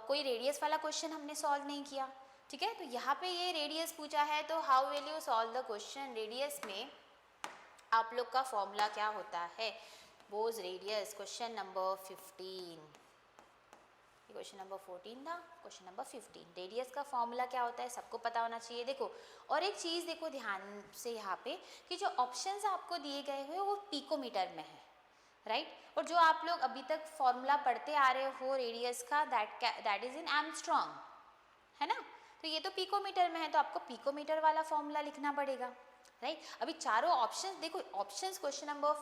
Speaker 1: कोई रेडियस वाला क्वेश्चन हमने सॉल्व नहीं किया। ठीक है, तो यहाँ पे ये रेडियस पूछा है, तो how will you solve the question. Radius में आप लोग का फॉर्मूला क्या होता है, Bohr's radius. Question number 15, question number 14 था, क्वेश्चन नंबर 15। रेडियस का फॉर्मूला क्या होता है सबको पता होना चाहिए। देखो और एक चीज़ देखो ध्यान से यहाँ पे कि जो ऑप्शंस आपको दिए गए हुए वो पिकोमीटर में है, राइट? और जो आप लोग अभी तक फॉर्मूला पढ़ते आ रहे हो रेडियस का, दैट इज इन एर्मस्ट्रॉन्ग, है ना? तो ये तो पिकोमीटर में है, तो आपको पिकोमीटर वाला फॉर्मूला लिखना पड़ेगा, राइट? अभी चारों ऑप्शंस देखो, ऑप्शंस क्वेश्चन नंबर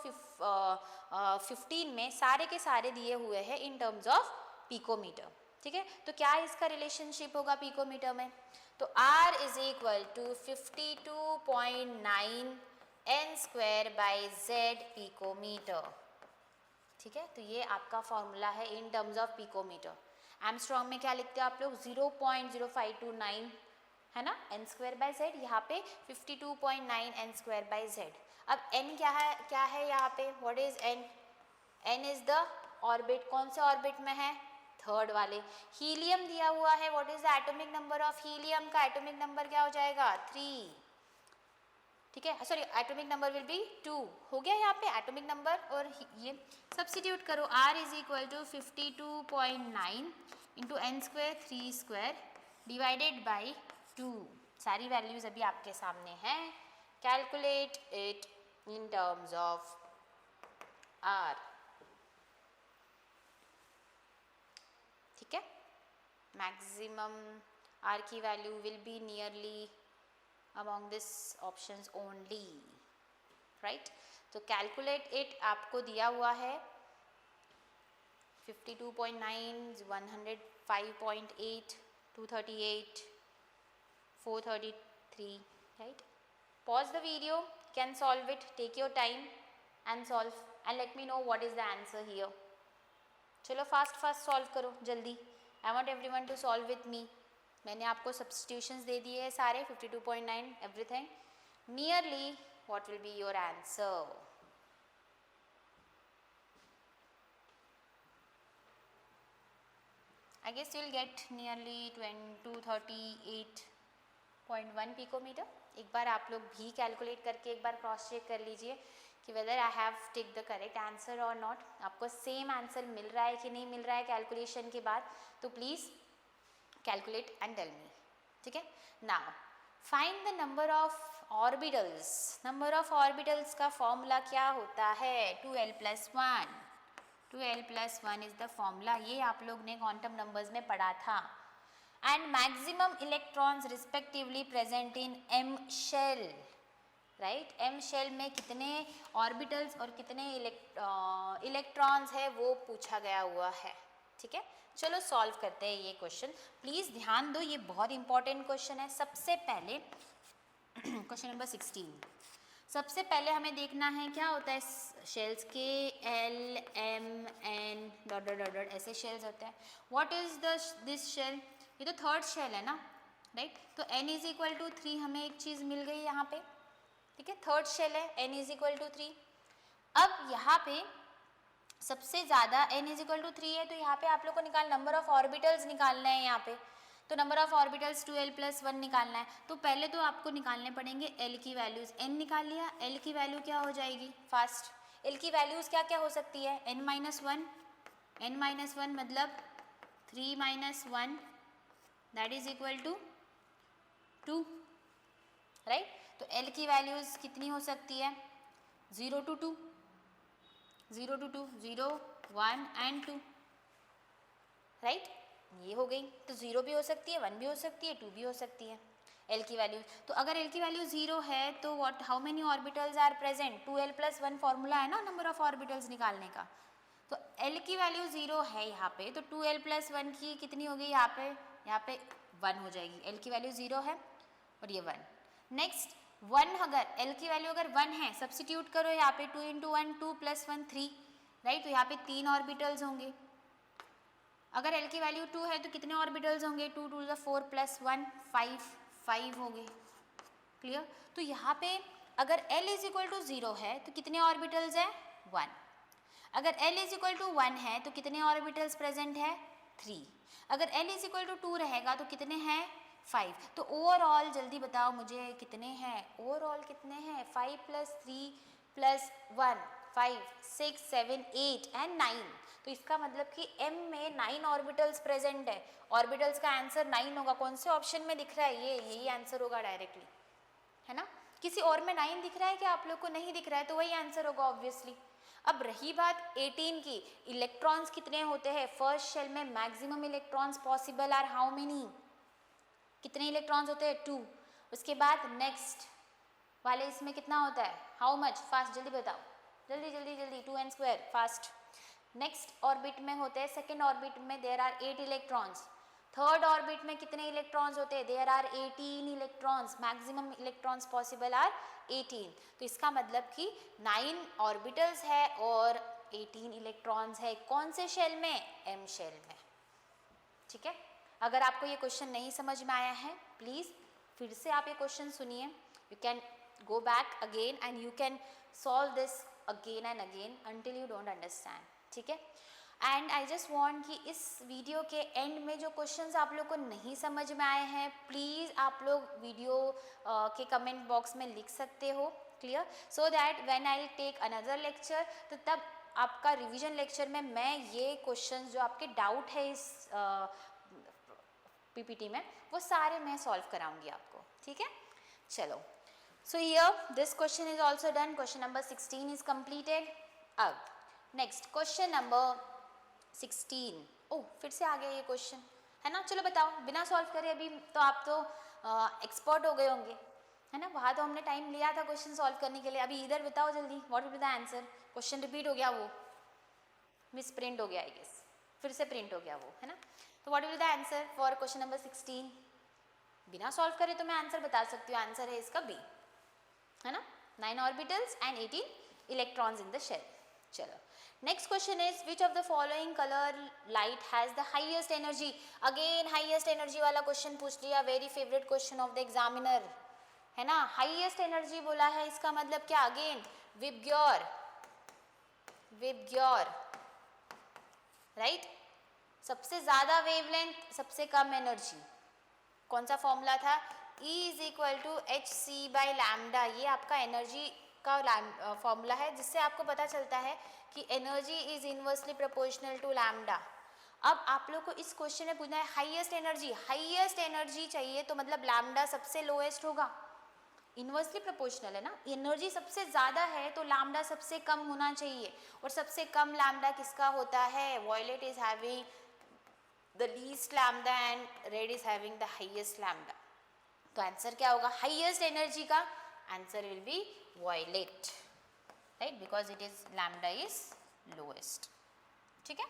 Speaker 1: 15 में सारे के सारे दिए हुए हैं इन टर्म्स ऑफ पिकोमीटर। ठीक है, तो क्या इसका रिलेशनशिप होगा पिकोमीटर में, तो R is equal to 52.9 n square by Z picometre. ठीक है, तो ये आपका फॉर्मूला है in terms of picometre. Angstrom में क्या लिखते हो आप लोग, 0.0529 है ना, n स्क्वायर बाई Z, यहाँ पे 52.9 n स्क्वायर बाई Z। अब n क्या है यहाँ पे, what is n? n is the orbit, कौन से ऑर्बिट में है, थर्ड वाले। हीलियम दिया हुआ है, what is the atomic number of helium, का एटॉमिक नंबर क्या हो जाएगा 3। ठीक है, sorry atomic number will be 2 हो गया यहाँ पे एटॉमिक नंबर, और ये सब्स्टिट्यूट करो। R is equal to 52.9 into n square 3 square divided by 2। सारी वैल्यूज अभी आपके सामने हैं, calculate it in terms of R। ठीक है, मैक्सिमम R की value will be nearly among this options only, right? तो calculate it आपको दिया हुआ है 52.9, 105.8, 238, 433, right? Pause the video, can solve it, take your time and solve and let me know what is the answer here. चलो फास्ट सॉल्व करो जल्दी, I want everyone to solve with me. मैंने आपको सब्स्टिट्यूशंस दे दिए हैं सारे, 52.9 everything. Nearly what will be your answer? I guess you will get nearly 238.1 picometre. एक बार आप लोग भी कैलकुलेट करके एक बार क्रॉस चेक कर लीजिए कि whether I have take the correct answer और नॉट। आपको सेम आंसर मिल रहा है कि नहीं मिल रहा है कैलकुलेशन के बाद, तो please calculate and tell me. ठीक है, now find the number of orbitals. Number of orbitals का फॉर्मूला क्या होता है, 2l+1। 2l+1 is the formula, ये आप लोग ने क्वांटम नंबर्स में पढ़ा था। and maximum electrons respectively present in m shell, राइट। m शेल में कितने ऑर्बिटल्स और कितने इलेक्ट्रॉन्स है वो पूछा गया हुआ है, ठीक है। चलो सॉल्व करते हैं ये क्वेश्चन, प्लीज ध्यान दो, ये बहुत इंपॉर्टेंट क्वेश्चन है। सबसे पहले क्वेश्चन नंबर 16, सबसे पहले हमें देखना है क्या होता है शेल्स के, L M N dot dot dot dot ऐसे शेल्स होते हैं। व्हाट इज दिस शेल, ये तो थर्ड शेल है ना, राइट। तो n इज इक्वल टू 3, हमें एक चीज़ मिल गई यहाँ पे, ठीक है, थर्ड शेल है, n इज इक्वल टू 3। अब यहाँ पे सबसे ज़्यादा n इज इक्वल टू 3 है, तो यहाँ पे आप लोग को नंबर ऑफ ऑर्बिटल्स निकालना है यहाँ पे। तो नंबर ऑफ ऑर्बिटल्स 2l+1 निकालना है। तो पहले तो आपको निकालने पड़ेंगे l की वैल्यूज़। n निकाल लिया, l की वैल्यू क्या हो जाएगी फास्ट, l की वैल्यूज़ क्या क्या हो सकती है, n-1, n-1 मतलब 3 - 1 that is equal to 2, right. तो l की वैल्यूज़ कितनी हो सकती है, 0 to 2, 0 to 2, 0, 1 and 2, राइट। ये हो गई। तो 0 भी हो सकती है, 1 भी हो सकती है, 2 भी हो सकती है l की वैल्यू। तो अगर l की वैल्यू 0 है तो what, how many orbitals are present, 2l+1 formula है ना नंबर ऑफ ऑर्बिटल्स निकालने का। तो l की वैल्यू 0 है यहाँ पे, तो 2l+1 की कितनी होगी यहाँ पे 1 हो जाएगी। l की वैल्यू 0 है और ये 1। नेक्स्ट 1, अगर l की वैल्यू अगर 1 है, सब्सटीट्यूट करो यहाँ पे, 2 × 1 2 + 1 3, राइट। तो यहाँ पे 3 ऑर्बिटल्स होंगे। अगर l की वैल्यू 2 है तो कितने ऑर्बिटल्स होंगे, 2 × 2 = 4 + 1 5 हो गए, क्लियर। तो यहाँ पे अगर l इज इक्वल टू 0 है तो कितने ऑर्बिटल्स है, 1। अगर l इज इक्वल टू 1 है तो कितने ऑर्बिटल्स प्रेजेंट है, 3। अगर l इज इक्वल टू 2 रहेगा तो कितने हैं, 5। तो ओवरऑल जल्दी बताओ मुझे कितने हैं, ओवरऑल कितने हैं, 5 + 3 + 1 5 6 7 8 एंड 9। तो इसका मतलब कि m में 9 ऑर्बिटल्स प्रेजेंट है। ऑर्बिटल्स का आंसर 9 होगा। कौन से ऑप्शन में दिख रहा है, ये यही आंसर होगा डायरेक्टली, है ना। किसी और में 9 दिख रहा है क्या आप लोग को, नहीं दिख रहा है, तो वही आंसर होगा ऑब्वियसली। अब रही बात 18 की, इलेक्ट्रॉन्स कितने होते हैं फर्स्ट शेल में, maximum electrons possible are how many, कितने इलेक्ट्रॉन्स होते हैं, 2। उसके बाद नेक्स्ट वाले इसमें कितना होता है, हाउ मच, फास्ट जल्दी बताओ, जल्दी जल्दी जल्दी, 2n² फास्ट। नेक्स्ट ऑर्बिट में होते हैं, सेकेंड ऑर्बिट में there are 8 electrons. Third orbit में कितने इलेक्ट्रॉन्स होते हैं, there are 18 electrons, maximum electrons possible are 18। तो इसका मतलब कि 9 ऑर्बिटल्स है और 18 इलेक्ट्रॉन्स है। कौन से शेल में, m शेल में, ठीक है। अगर आपको ये क्वेश्चन नहीं समझ में आया है, प्लीज़ फिर से आप ये क्वेश्चन सुनिए, you can go back again and you can solve this again and again until you don't understand, ठीक है। एंड आई जस्ट वॉन्ट कि इस वीडियो के एंड में जो क्वेश्चंस आप लोग को नहीं समझ में आए हैं, प्लीज़ आप लोग वीडियो के कमेंट बॉक्स में लिख सकते हो, clear, so that when I take another lecture, तो तब आपका रिवीजन लेक्चर में मैं ये क्वेश्चंस जो आपके डाउट है इस पीपीटी में, वो सारे मैं सॉल्व कराऊंगी आपको, ठीक है। चलो, so here this question is also done, question number 16 is completed. अब नेक्स्ट क्वेश्चन नंबर 16, ओह फिर से आ गया ये क्वेश्चन, है ना। चलो बताओ, बिना सॉल्व करे अभी तो आप तो एक्सपर्ट हो गए होंगे, है ना। वहाँ तो हमने टाइम लिया था क्वेश्चन सॉल्व करने के लिए, अभी इधर बताओ जल्दी, what will be the answer. Question repeat हो गया, वो मिस प्रिंट हो गया आई गेस, फिर से प्रिंट हो गया वो, है ना। तो what will be the answer for question number 16। बिना सॉल्व करे तो मैं आंसर बता सकती हूँ, आंसर है इसका बी, है ना, 9 orbitals and 18 electrons in the shell. चलो, next question is which of the following colour light has the highest energy. Again highest energy वाला क्वेश्चन पूछ लिया, very favourite question of the examiner, है ना। हाईएस्ट एनर्जी बोला है, इसका मतलब क्या, अगेन विबग्योर, विबग्योर, राइट। सबसे ज्यादा वेवलेंथ, सबसे कम एनर्जी, कौन सा फॉर्मूला था, E = hc/λ, ये आपका एनर्जी का फॉर्मूला है, जिससे आपको पता चलता है कि energy is inversely proportional to lambda. अब आप लोग को इस क्वेश्चन में पूछना है हाईएस्ट एनर्जी, हाईएस्ट एनर्जी चाहिए तो मतलब लैम्डा सबसे लोएस्ट होगा, इनवर्सली प्रोपोर्शनल है ना, एनर्जी सबसे ज़्यादा है तो लैम्डा सबसे कम होना चाहिए, और सबसे कम लैम्डा किसका होता है, violet is having the least lambda and red is having the highest lambda. तो आंसर क्या होगा हाईएस्ट एनर्जी का? Answer will be violet, right, because it is lambda is lowest. ठीक है,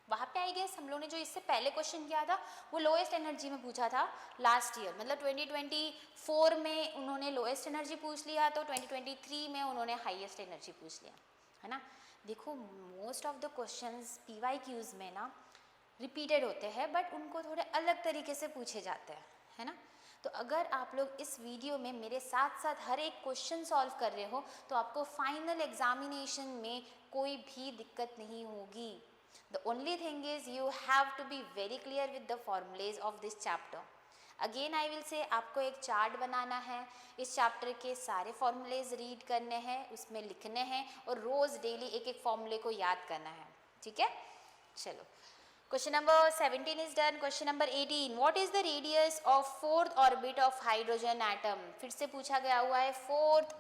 Speaker 1: वहाँ पे आई गेस हम लोग ने जो इससे पहले क्वेश्चन किया था वो लोएस्ट एनर्जी में पूछा था लास्ट ईयर, मतलब 2024 में उन्होंने लोएस्ट एनर्जी पूछ लिया, तो 2023 में उन्होंने हाईएस्ट एनर्जी पूछ लिया, है ना। देखो most of the questions PYQs में ना रिपीटेड होते हैं, बट उनको थोड़े अलग तरीके से पूछे जाते हैं, है ना। तो अगर आप लोग इस वीडियो में मेरे साथ साथ हर एक क्वेश्चन सॉल्व कर रहे हो तो आपको फाइनल एग्जामिनेशन में कोई भी दिक्कत नहीं होगी। The only thing is you have to be very clear with the formulas of this chapter. Again I will say आपको एक चार्ट बनाना है, इस चैप्टर के सारे फॉर्मूलेज रीड करने हैं, उसमें लिखने हैं और रोज़ डेली एक एक फॉर्मूले को याद करना है, ठीक है। चलो, question number 17 is done. Question number 18, what is the radius of fourth orbit of hydrogen atom? फिर से पूछा गया हुआ है फोर्थ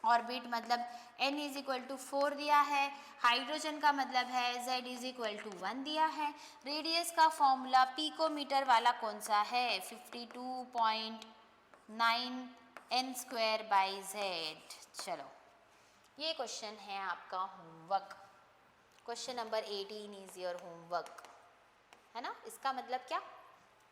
Speaker 1: ऑर्बिट, मतलब n इज इक्वल टू 4 दिया है, हाइड्रोजन का मतलब है z इज इक्वल टू 1 दिया है। रेडियस का फॉर्मूला पिकोमीटर वाला कौन सा है? 52.9 n स्क्वायर बाई z। चलो, ये क्वेश्चन है आपका homework. Question number 18 is your homework, है ना। इसका मतलब क्या?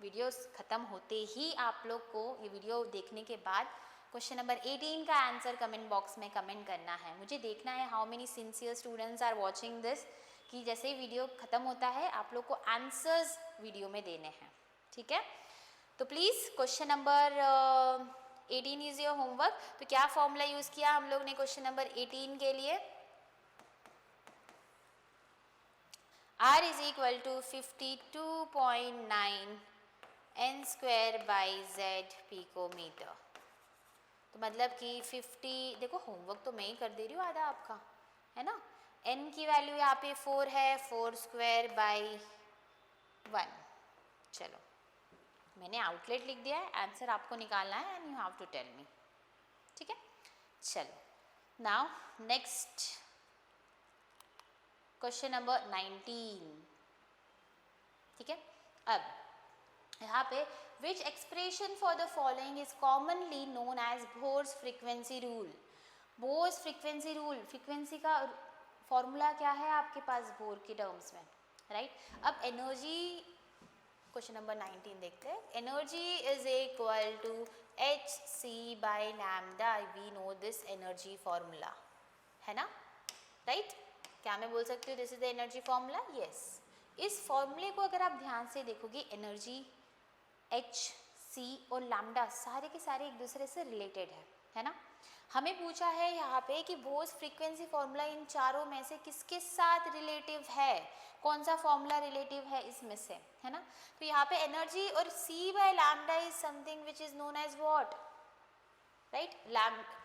Speaker 1: वीडियो ख़त्म होते ही आप लोग को, ये वीडियो देखने के बाद क्वेश्चन नंबर 18 का आंसर कमेंट बॉक्स में कमेंट करना है। मुझे देखना है how many sincere students are watching this, कि जैसे ही वीडियो ख़त्म होता है आप लोग को आंसर्स वीडियो में देने हैं, ठीक है। तो please question number 18 is your homework. तो क्या फॉर्मूला यूज़ किया हम लोग ने क्वेश्चन नंबर 18 के लिए? R is equal to 52.9 n square by z picometre. तो मतलब कि 50, देखो होमवर्क तो मैं ही कर दे रही हूँ आधा आपका, है ना। n की वैल्यू यहाँ पे 4 है, 4 स्क्वायर बाई 1। चलो, मैंने आउटलेट लिख दिया है, आंसर आपको निकालना है and you have to tell me, ठीक है। चलो, नाउ नेक्स्ट क्वेश्चन नंबर 19, ठीक है। अब यहाँ पे which expression for the following is commonly known as Bohr's frequency rule? Bohr's frequency rule, frequency का फॉर्मूला क्या है आपके पास बोर के टर्म्स में, राइट। अब एनर्जी, क्वेश्चन नंबर 19 देखते हैं। Energy is equal to hc by lambda, we know this energy formula, है ना, राइट। क्या मैं बोल सकती हूँ this is the energy formula? Yes. इस फॉर्मूले को अगर आप ध्यान से देखोगे, एनर्जी h, c और लैम्डा सारे के सारे एक दूसरे से रिलेटेड है ना। हमें पूछा है यहाँ पे कि बोर्स फ्रीक्वेंसी फॉर्मूला इन चारों में से किसके साथ रिलेटिव है, कौन सा फॉर्मूला रिलेटिव है इसमें से, है ना। तो यहाँ पे एनर्जी और c by lambda is something which is known as what, right.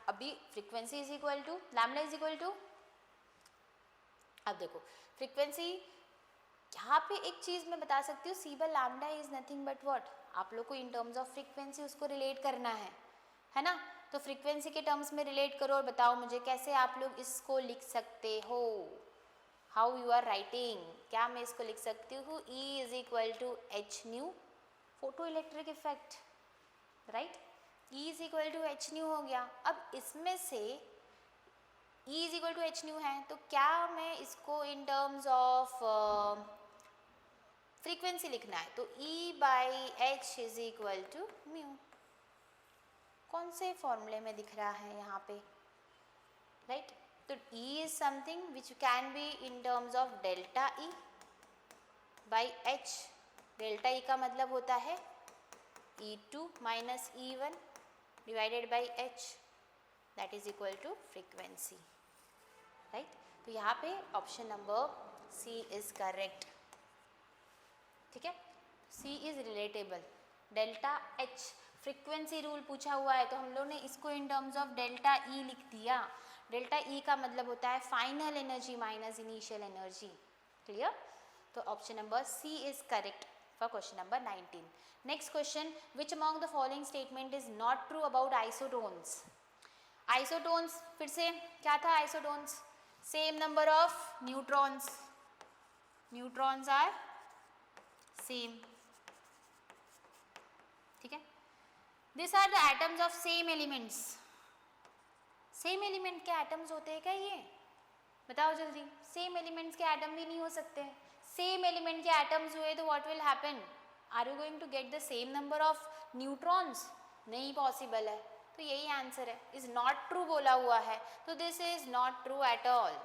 Speaker 1: अभी frequency is equal to lambda is equal to, अब देखो फ्रीक्वेंसी, यहाँ पे एक चीज़ मैं बता सकती हूँ, c by lambda is nothing but what, आप लोग को इन टर्म्स ऑफ फ्रीक्वेंसी उसको रिलेट करना है ना। तो फ्रीक्वेंसी के टर्म्स में रिलेट करो और बताओ मुझे कैसे आप लोग इसको लिख सकते हो, हाउ यू आर राइटिंग। क्या मैं इसको लिख सकती हूँ? E is equal to H nu, photo electric effect, right. E is equal to H nu हो गया। अब इसमें से E is equal to H nu है, तो क्या मैं इसको इन टर्म्स ऑफ फ्रीक्वेंसी लिखना है, तो E by H is equal to mu. कौन से फॉर्मूले में दिख रहा है यहाँ पे, राइट। तो E is something which can be in terms of delta E by H. Delta E का मतलब होता है E2 minus E1 divided by H, that is equal to frequency, right. तो यहाँ पे option number C is correct, ठीक है। C is relatable, delta H frequency rule पूछा हुआ है, तो हम लोग ने इसको in terms of delta E लिख दिया। डेल्टा E का मतलब होता है final energy minus initial energy, clear. तो option number C is correct for question number 19। Next question, which among the following statement is not true about isotones? Isotones, फिर से क्या था isotones? Same number of neutrons, neutrons are same, ठीक है। This are the atoms of same elements. Same element के एटम्स होते हैं क्या ये? बताओ जल्दी। सेम एलिमेंट्स के एटम भी नहीं हो सकते। सेम एलिमेंट के एटम्स हुए तो what will happen? Are you going to get the same number of neutrons? नहीं पॉसिबल है। तो यही आंसर है, इज नॉट ट्रू बोला हुआ है, तो this is not true at all.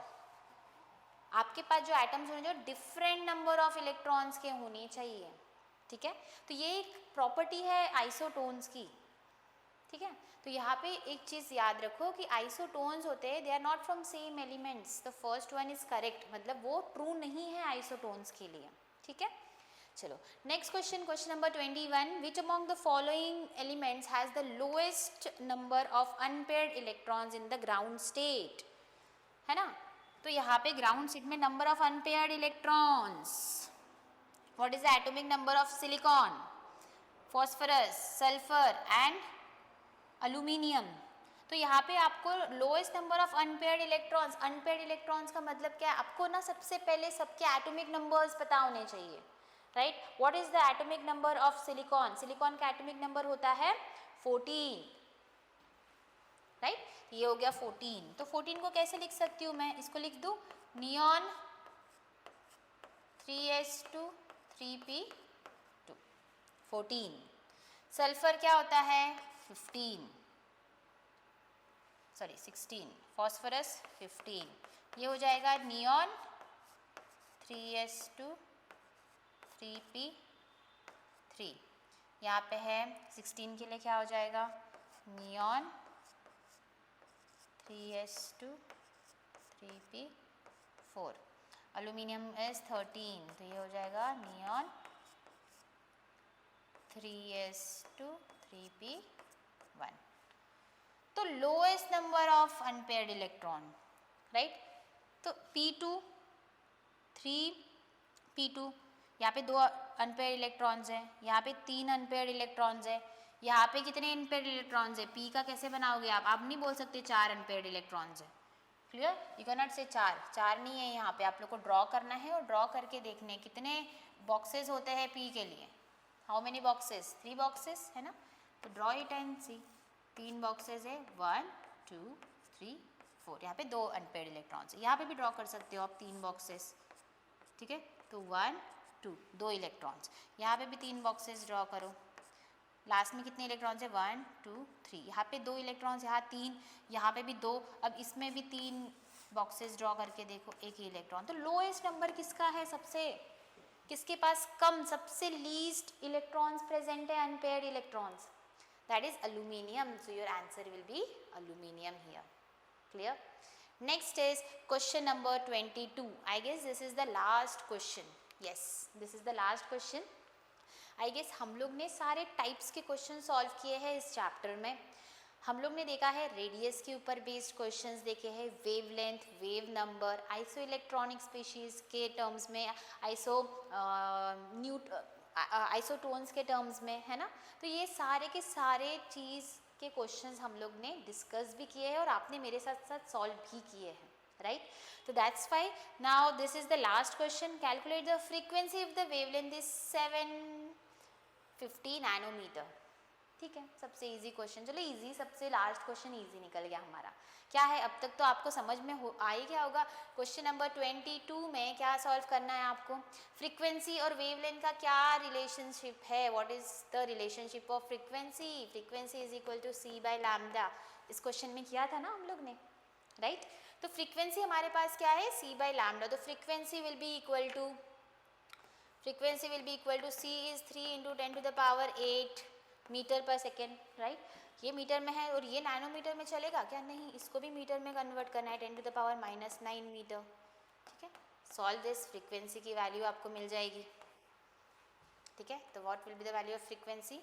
Speaker 1: आपके पास जो एटम्स होने जो डिफरेंट नंबर ऑफ इलेक्ट्रॉन्स के होने चाहिए, ठीक है। तो ये एक प्रॉपर्टी है आइसोटोन्स की, ठीक है। तो यहाँ पे एक चीज़ याद रखो कि आइसोटोन्स होते हैं, they are not from same elements, the first one is correct, मतलब वो ट्रू नहीं है आइसोटोन्स के लिए, ठीक है। चलो next question, question number 21, which among the following elements has the lowest number of unpaired electrons in the ground state, है ना। तो यहाँ पे ग्राउंड स्टेट में number of unpaired electrons, what is the atomic number of silicon, phosphorus, sulphur and aluminium. तो यहाँ पे आपको lowest number of unpaired electrons, unpaired electrons का मतलब क्या है? आपको ना सबसे पहले सबके एटॉमिक नंबर्स पता होने चाहिए, right. What is the atomic number of silicon? Silicon का एटॉमिक नंबर होता है 14, राइट। ये हो गया 14। तो 14 को कैसे लिख सकती हूँ मैं? इसको लिख दूँ नियॉन 3s2 3p2, 14। सल्फर क्या होता है? 15, सॉरी 16, फॉस्फोरस 15, ये हो जाएगा नियॉन 3s2 3p3। यहाँ पे है 16 के लिए क्या हो जाएगा? Neon 3s2 3p4। Aluminium is 13, तो ये हो जाएगा नियॉन 3s2 3p1। तो lowest number of unpaired electron, right. तो p2 3p2, यहाँ पे 2 अनपेयर्ड इलेक्ट्रॉन्स हैं, यहाँ पे 3 अनपेयर्ड इलेक्ट्रॉन्स हैं, यहाँ पे कितने अनपेयर्ड इलेक्ट्रॉन्स है? p का कैसे बनाओगे आप नहीं बोल सकते 4 अनपेयर्ड इलेक्ट्रॉन्स है, क्लियर। यू कैन नॉट से 4 नहीं है यहाँ पे, आप लोग को ड्रॉ करना है और ड्रॉ करके देखने कितने बॉक्सेस होते हैं p के लिए। How many boxes? 3 बॉक्सेस है ना, तो draw it and see. 3 boxes है, 1 2 3 4, यहाँ पे 2 अनपेयर्ड इलेक्ट्रॉन्स है। यहाँ पे भी ड्रॉ कर सकते हो आप 3 बॉक्सेस, ठीक है। तो 1 2 2 इलेक्ट्रॉन्स, यहाँ पे भी 3 बॉक्सेस ड्रॉ करो। लास्ट में कितने इलेक्ट्रॉन्स है? 1 2 3, यहाँ पे 2 इलेक्ट्रॉन्स, यहाँ 3, यहाँ पे भी 2, अब इसमें भी 3 बॉक्सेस ड्रॉ करके देखो, एक ही इलेक्ट्रॉन। तो लोएस्ट नंबर किसका है? सबसे किसके पास कम, सबसे लीस्ट इलेक्ट्रॉन्स प्रेजेंट है unpaired electrons? That is aluminium. So your answer will be aluminium here, clear. Next is question number 22। I guess this is the last question, yes this is the last question. I guess हम लोग ने सारे टाइप्स के क्वेश्चन सॉल्व किए हैं इस चैप्टर में। हम लोग ने देखा है रेडियस के ऊपर बेस्ड क्वेश्चंस देखे हैं, wavelength, wave number, iso electronic species के टर्म्स में, आइसोटोन्स के टर्म्स में, है ना। तो ये सारे के सारे चीज़ के क्वेश्चंस हम लोग ने डिस्कस भी किए हैं और आपने मेरे साथ साथ सॉल्व भी किए हैं, right. So that's why now this is the last question. Calculate the frequency if the wavelength is 750 nanometre, ठीक है। सबसे इजी क्वेश्चन, चलो इजी, सबसे लास्ट क्वेश्चन इजी निकल गया हमारा। क्या है, अब तक तो आपको समझ में आ ही गया होगा। क्वेश्चन नंबर 22 में क्या सॉल्व करना है आपको? फ्रीक्वेंसी और वेवलेंथ का क्या रिलेशनशिप है? What is the relationship of frequency? Frequency is equal to c by lambda. इस क्वेश्चन में किया था ना हम लोग ने, राइट। तो फ्रीक्वेंसी हमारे पास क्या है? c by lambda. तो frequency will be equal to c is 3 into 10 to the power 8 metre per second, right. ये मीटर में है और ये नैनोमीटर में चलेगा क्या? नहीं, इसको भी मीटर में कन्वर्ट करना है, 10 टू द पावर -9 मीटर, ठीक है। सॉल्व दिस, फ्रीक्वेंसी की वैल्यू आपको मिल जाएगी, ठीक है। तो what will be the value of frequency?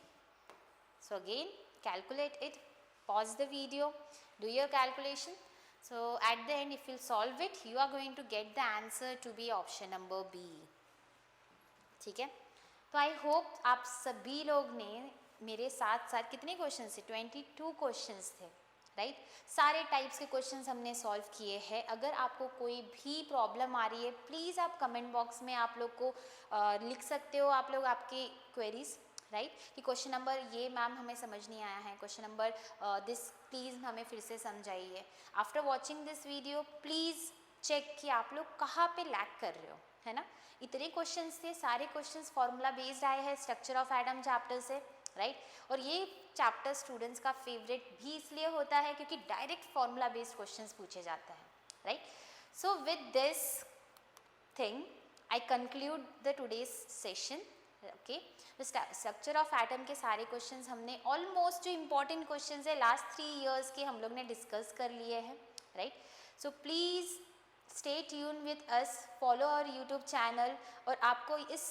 Speaker 1: So again calculate it, pause the video, do your calculation. So at the end if you solve it you are going to get the answer to be option number B, ठीक है। तो आई होप आप सभी लोग ने मेरे साथ साथ कितने क्वेश्चंस थे? 22 क्वेश्चंस थे, राइट। सारे टाइप्स के क्वेश्चंस हमने सॉल्व किए हैं। अगर आपको कोई भी प्रॉब्लम आ रही है प्लीज़ आप कमेंट बॉक्स में आप लोग को लिख सकते हो आप लोग आपकी क्वेरीज, राइट, कि क्वेश्चन नंबर ये मैम हमें समझ नहीं आया है, क्वेश्चन नंबर दिस प्लीज़ हमें फिर से समझाइए। After watching this video please check कि आप लोग कहाँ पे लैक कर रहे हो, है ना। इतने क्वेश्चंस थे, सारे क्वेश्चंस फॉर्मूला बेस्ड आए हैं स्ट्रक्चर ऑफ एटम चैप्टर से, राइट। और ये चैप्टर स्टूडेंट्स का फेवरेट भी इसलिए होता है क्योंकि डायरेक्ट फॉर्मूला बेस्ड क्वेश्चंस पूछे जाते हैं, right. So with this thing I conclude the today's session, okay. Structure of atom के सारे क्वेश्चंस हमने ऑलमोस्ट जो इम्पोर्टेंट क्वेश्चंस है लास्ट 3 इयर्स के हम लोग ने डिस्कस कर लिए हैं, right. So please stay tune with us, follow our YouTube channel, और आपको इस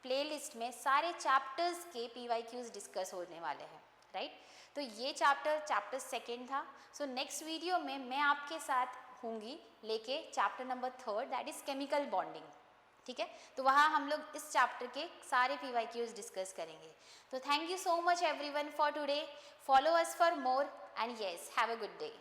Speaker 1: प्लेलिस्ट में सारे चैप्टर्स के PYQs डिस्कस होने वाले हैं, राइट। तो ये चैप्टर सेकेंड था। सो नेक्स्ट वीडियो में मैं आपके साथ होंगी लेके chapter number 3 that is chemical bonding, ठीक है। तो वहाँ हम लोग इस चैप्टर के सारे PYQs डिस्कस करेंगे। तो thank you so much everyone for today, follow us for more and yes have a good day.